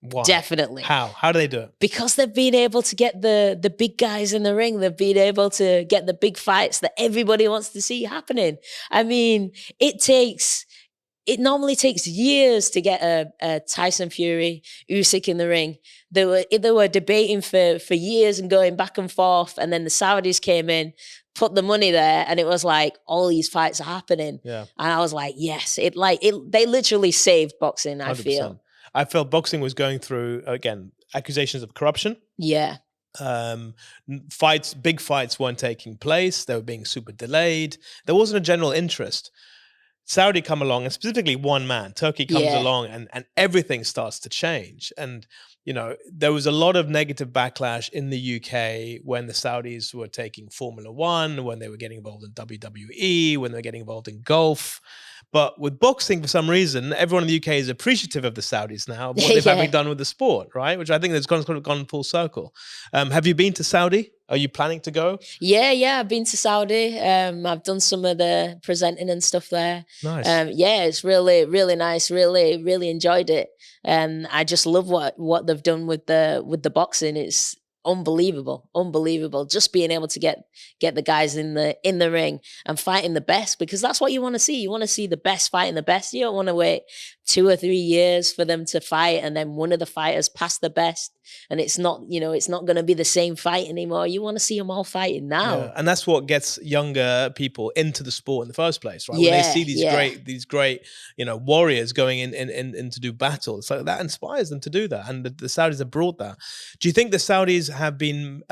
Why? definitely. How do they do it? Because they've been able to get the big guys in the ring. They've been able to get the big fights that everybody wants to see happening. I mean, it normally takes years to get a Tyson Fury, Usyk in the ring. They were debating for years and going back and forth, and then the Saudis came in, put the money there, and it was like all these fights are happening. Yeah. And I was like, yes, they literally saved boxing. I 100%. feel. I felt boxing was going through, again, accusations of corruption. Yeah. Big fights weren't taking place. They were being super delayed. There wasn't a general interest. Saudi come along, and specifically one man, Turkey comes along, and everything starts to change. And, you know, there was a lot of negative backlash in the UK when the Saudis were taking Formula One, when they were getting involved in WWE, when they were getting involved in golf. But with boxing, for some reason, everyone in the UK is appreciative of the Saudis now, what they've actually done with the sport, right? Which I think has gone full circle. Have you been to Saudi? Are you planning to go? Yeah, I've been to Saudi. I've done some of the presenting and stuff there. Nice. Yeah, it's really, really nice. Really, really enjoyed it. I just love what they've done with the boxing. It's unbelievable. Just being able to get the guys in the ring and fighting the best, because that's what you want to see. You want to see the best fighting the best. You don't want to wait 2 or 3 years for them to fight and then one of the fighters pass the best and it's not going to be the same fight anymore. You want to see them all fighting now. Yeah. And that's what gets younger people into the sport in the first place, right? When they see these great, you know, warriors going in to do battle, it's like that inspires them to do that. And the Saudis have brought that. Do you think the Saudis have been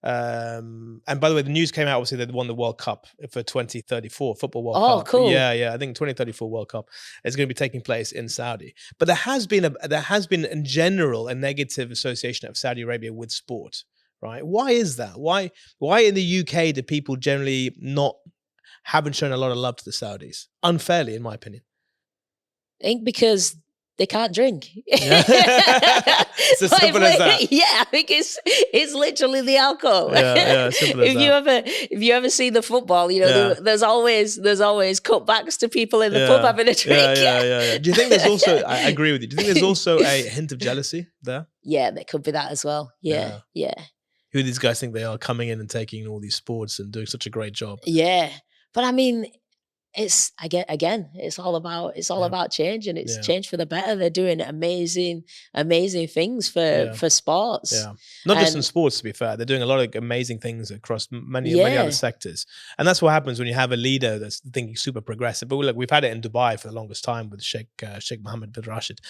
and by the way, the news came out, obviously they won the World Cup for 2034 Football World Cup. Oh, cool. Yeah. I think 2034 World Cup is going to be taking place in Saudi. But there has been in general a negative association of Saudi Arabia with sport, right? Why is that? Why in the UK do people generally haven't shown a lot of love to the Saudis? Unfairly, in my opinion. I think because they can't drink. Yeah. It's as simple as that. Yeah, I think it's literally the alcohol. Yeah, simple as that. If you ever see the football, you know, there's always cutbacks to people in the pub having a drink. Yeah. Do you think there's also? I agree with you. Do you think there's also a hint of jealousy there? Yeah, there could be that as well. Yeah. Who these guys think they are, coming in and taking all these sports and doing such a great job? Yeah, but I mean, it's all about change, and it's change for the better. They're doing amazing things for sports. Yeah, not just in sports, to be fair. They're doing a lot of amazing things across many other sectors, and that's what happens when you have a leader that's thinking super progressive. But look, we've had it in Dubai for the longest time with Sheikh Mohammed bin Rashid,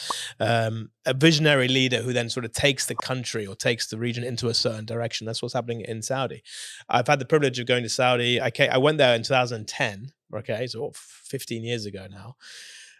a visionary leader who then sort of takes the country or takes the region into a certain direction. That's what's happening in Saudi. I've had the privilege of going to Saudi. I went there in 2010. Okay, so 15 years ago now.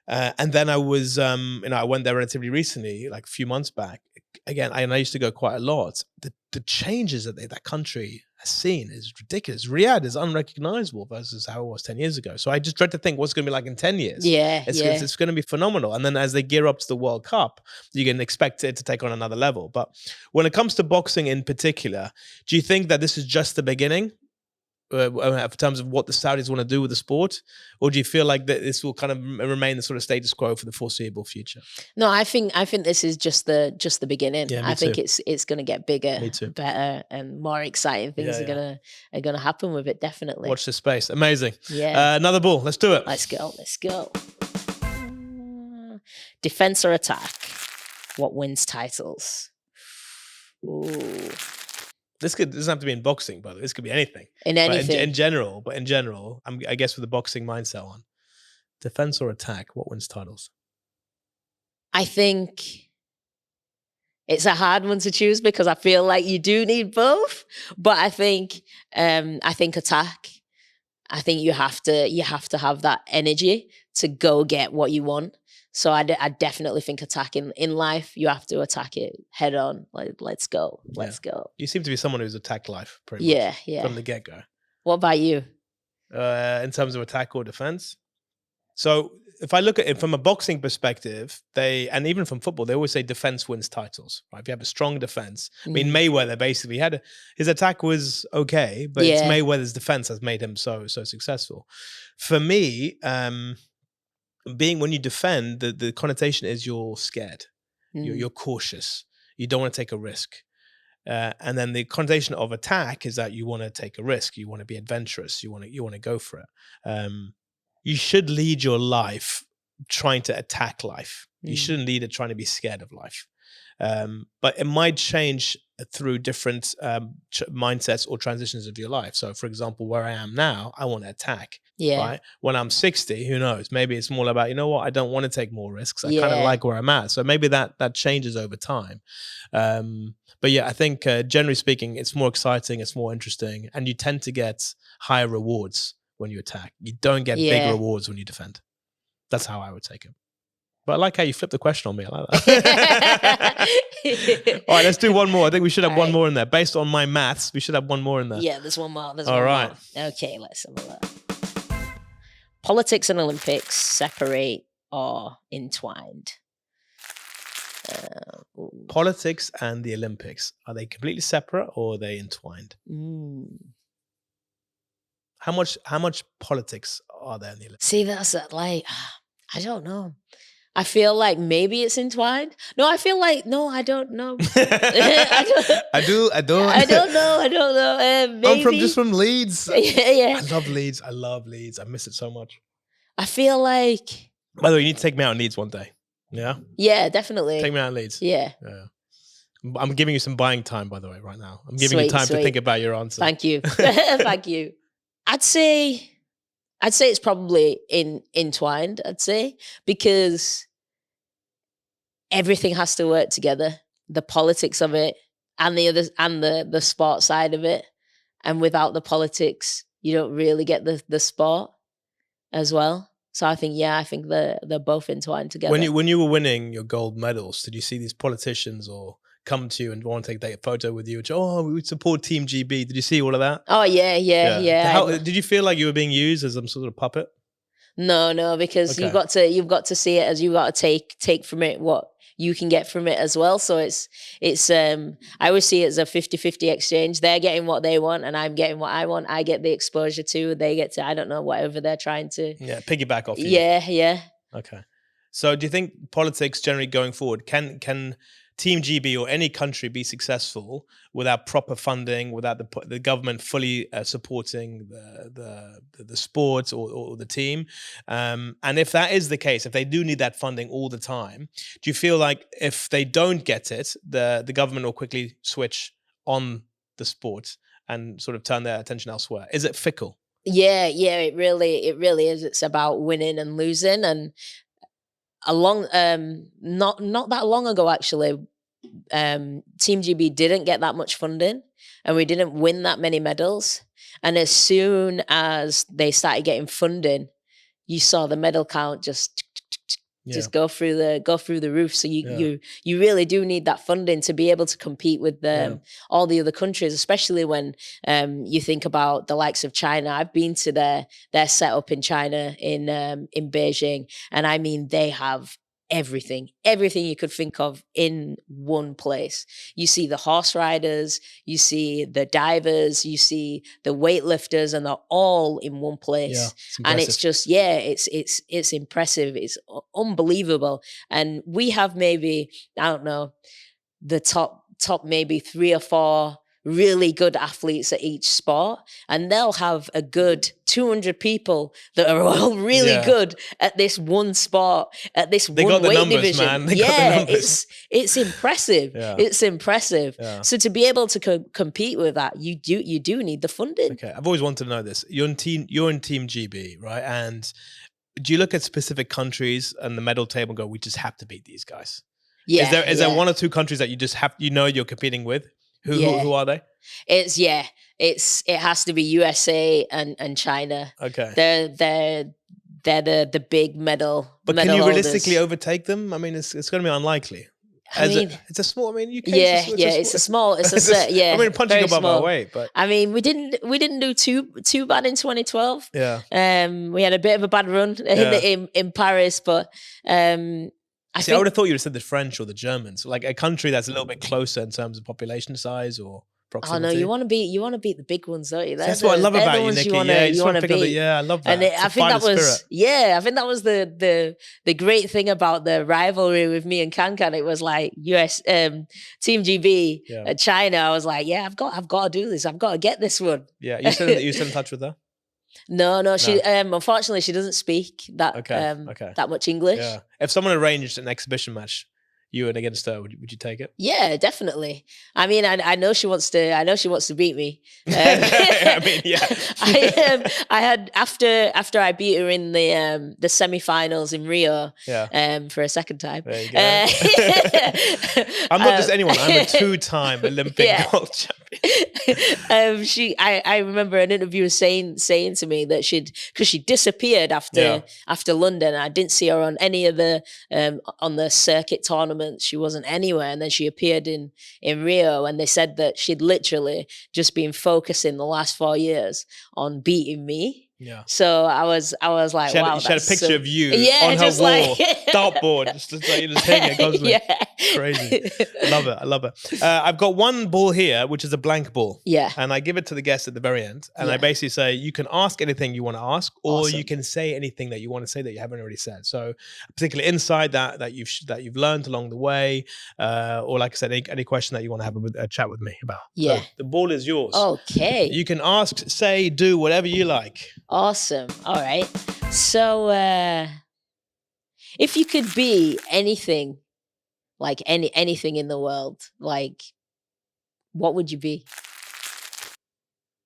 And then I was, I went there relatively recently, like a few months back. Again, I used to go quite a lot. The changes that country has seen is ridiculous. Riyadh is unrecognizable versus how it was 10 years ago. So I just dread to think what's going to be like in 10 years. It's going to be phenomenal. And then as they gear up to the World Cup, you can expect it to take on another level. But when it comes to boxing in particular, do you think that this is just the beginning? In terms of what the Saudis want to do with the sport, or do you feel like that this will kind of remain the sort of status quo for the foreseeable future? No, I think this is just the beginning. Yeah, I think it's going to get bigger, better, and more exciting things are gonna happen with it. Definitely. Watch this space. Amazing. Yeah. Another ball. Let's do it. Let's go. Defense or attack? What wins titles? Ooh. This doesn't have to be in boxing, by the way. This could be anything. In anything. In general, I guess with the boxing mindset on. Defense or attack, what wins titles? I think it's a hard one to choose because I feel like you do need both. But I think attack. I think you have to have that energy to go get what you want. So I definitely think attacking in life, you have to attack it head on. Like, let's go. You seem to be someone who's attacked life pretty much from the get-go. What about you? In terms of attack or defense? So if I look at it from a boxing perspective, and even from football, they always say defense wins titles, right? If you have a strong defense. I mean, Mayweather basically his attack was okay, but it's Mayweather's defense has made him so successful. For me, when you defend, the connotation is you're scared, Mm. you're cautious, you don't want to take a risk. And then the connotation of attack is that you want to take a risk, you want to be adventurous, you want to go for it. You should lead your life trying to attack life. You shouldn't lead it trying to be scared of life. But it might change through different mindsets or transitions of your life. So, for example, where I am now, I want to attack. Yeah. Right. When I'm 60, who knows? Maybe it's more about, you know what? I don't want to take more risks. I kind of like where I'm at. So maybe that changes over time. But yeah, I think generally speaking, it's more exciting. It's more interesting, and you tend to get higher rewards when you attack. You don't get big rewards when you defend. That's how I would take it. But I like how you flipped the question on me. I like that. All right, let's do one more. I think we should have one more in there. Based on my maths, we should have one more in there. Yeah, there's one more. All right. Okay, let's have a look. Politics and Olympics, separate or entwined? Politics and the Olympics, are they completely separate or are they entwined? How much politics are there in the Olympics? See, that's like, I don't know. I feel like maybe it's entwined. No, I feel like, no, I don't know. I don't know. I don't know. Maybe. I'm from Leeds. Yeah. I love Leeds. I miss it so much. I feel like. By the way, you need to take me out in Leeds one day. Yeah? Yeah, definitely. Take me out in Leeds. Yeah. I'm giving you some buying time, by the way, right now. I'm giving you time to think about your answer. Thank you. Thank you. I'd say it's probably entwined, I'd say, because everything has to work together. The politics of it and the sport side of it. And without the politics, you don't really get the sport as well. So I think they're both entwined together. When you were winning your gold medals, did you see these politicians or come to you and want to take a photo with you? Which, we would support Team GB. Did you see all of that? Oh yeah. How, did you feel like you were being used as some sort of puppet? No, because you've got to see it as you got to take from it what you can get from it as well. So it's I always see it as a 50-50 exchange. They're getting what they want and I'm getting what I want. I get the exposure too. They get to, I don't know, whatever they're trying to piggyback off you. Yeah. Okay. So do you think politics generally going forward, can Team GB or any country be successful without proper funding, without the government fully supporting the sports or the team? And if that is the case, if they do need that funding all the time, do you feel like if they don't get it, the government will quickly switch on the sport and sort of turn their attention elsewhere? Is it fickle? Yeah, it really is. It's about winning and losing. And not that long ago, actually, Team GB didn't get that much funding and we didn't win that many medals. And as soon as they started getting funding, you saw the medal count just go through the roof. So you really do need that funding to be able to compete with all the other countries, especially when you think about the likes of China. I've been to their setup in China in Beijing, and I mean they have everything you could think of in one place. You see the horse riders, you see the divers, you see the weightlifters, and they're all in one place. And it's just, it's impressive. It's unbelievable. And we have maybe, I don't know, the top maybe 3 or 4 really good athletes at each sport, and they'll have a good 200 people that are all really good at this one sport, at this one weight division. Man. They got the numbers. It's impressive. It's impressive. So to be able to compete with that, you do need the funding. Okay, I've always wanted to know this. You're in Team GB, right? And do you look at specific countries and the medal table and go, we just have to beat these guys? Yeah. Is there 1 or 2 countries that you just have, you're competing with? Who are they? It has to be USA and China. Okay. They're the big medal. But medal can you holders. realistically overtake them? I mean, it's going to be unlikely. It's a small. I mean, you can. It's a small. I mean, punching above our weight, but I mean, we didn't do too bad in 2012. Yeah. We had a bit of a bad run in Paris, but I would have thought you would have said the French or the Germans, like a country that's a little bit closer in terms of population size or proximity. Oh no, you want to beat the big ones, don't you? That's what I love they're about the you, ones Nikki. you wanna, Yeah, you just want to pick up beat. I love that. And I think that was I think that was the great thing about the rivalry with me and Kankan. It was like Team GB at China. I was like, yeah, I've got to do this. I've got to get this one. Yeah, you still in touch with her? No, she unfortunately she doesn't speak that that much English. Yeah. If someone arranged an exhibition match, you and against her, would you take it? Yeah, definitely. I mean, I know she wants to. I know she wants to beat me. I mean, yeah. I had after I beat her in the semi-finals in Rio. For a second time. There you go. I'm not just anyone. I'm a 2-time Olympic gold champion. I remember an interviewer saying to me that because she disappeared after London. I didn't see her on any of the on the circuit tournaments. She wasn't anywhere, and then she appeared in Rio, and they said that she'd literally just been focusing the last 4 years on beating me. Yeah. So I was like, wow. She had a picture of you on her wall, dartboard, just hanging constantly. Yeah. Crazy. I love it. I've got one ball here, which is a blank ball. Yeah. And I give it to the guest at the very end. And I basically say, you can ask anything you want to ask, or you can say anything that you want to say that you haven't already said. So a particular insight that you've learned along the way, or like I said, any question that you want to have a chat with me about. Yeah. So the ball is yours. Okay. You can ask, say, do whatever you like. Awesome. All right. So if you could be anything, like anything in the world, like what would you be?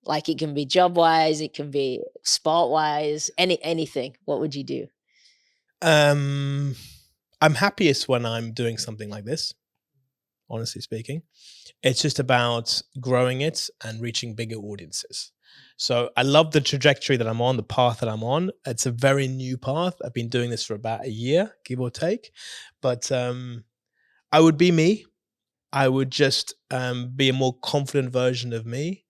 Like it can be job-wise, it can be sport-wise, anything. What would you do? I'm happiest when I'm doing something like this, honestly speaking. It's just about growing it and reaching bigger audiences. So I love the trajectory that I'm on, the path that I'm on. It's a very new path. I've been doing this for about a year, give or take. But I would be me. I would just be a more confident version of me.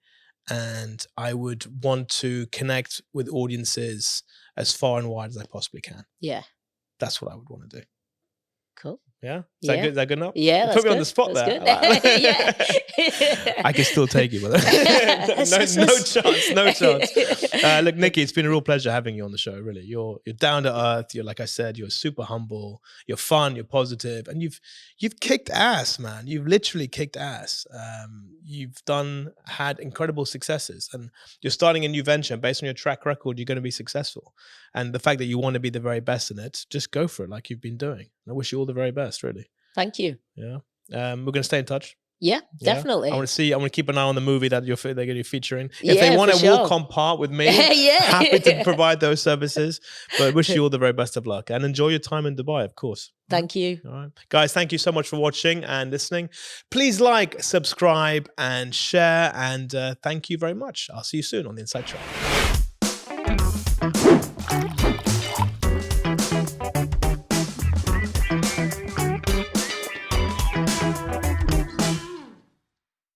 And I would want to connect with audiences as far and wide as I possibly can. Yeah. That's what I would want to do. Cool. Yeah? Is that good enough? Yeah, that's put me on the spot that's there. Good. Yeah. I can still take you, but no chance. Look, Nikki, it's been a real pleasure having you on the show, really. You're down to earth. You're, like I said, you're super humble. You're fun. You're positive. And you've kicked ass, man. You've literally kicked ass. You've had incredible successes. And you're starting a new venture. Based on your track record, you're going to be successful. And the fact that you want to be the very best in it, just go for it like you've been doing. I wish you all the very best, really. Thank you. Yeah. We're going to stay in touch. Yeah, definitely. I want to keep an eye on the movie that they're going to be featuring. If they want to walk on part with me, happy to provide those services. But wish you all the very best of luck and enjoy your time in Dubai, of course. Thank you. All right. Guys, thank you so much for watching and listening. Please like, subscribe and share. And thank you very much. I'll see you soon on The Inside Track.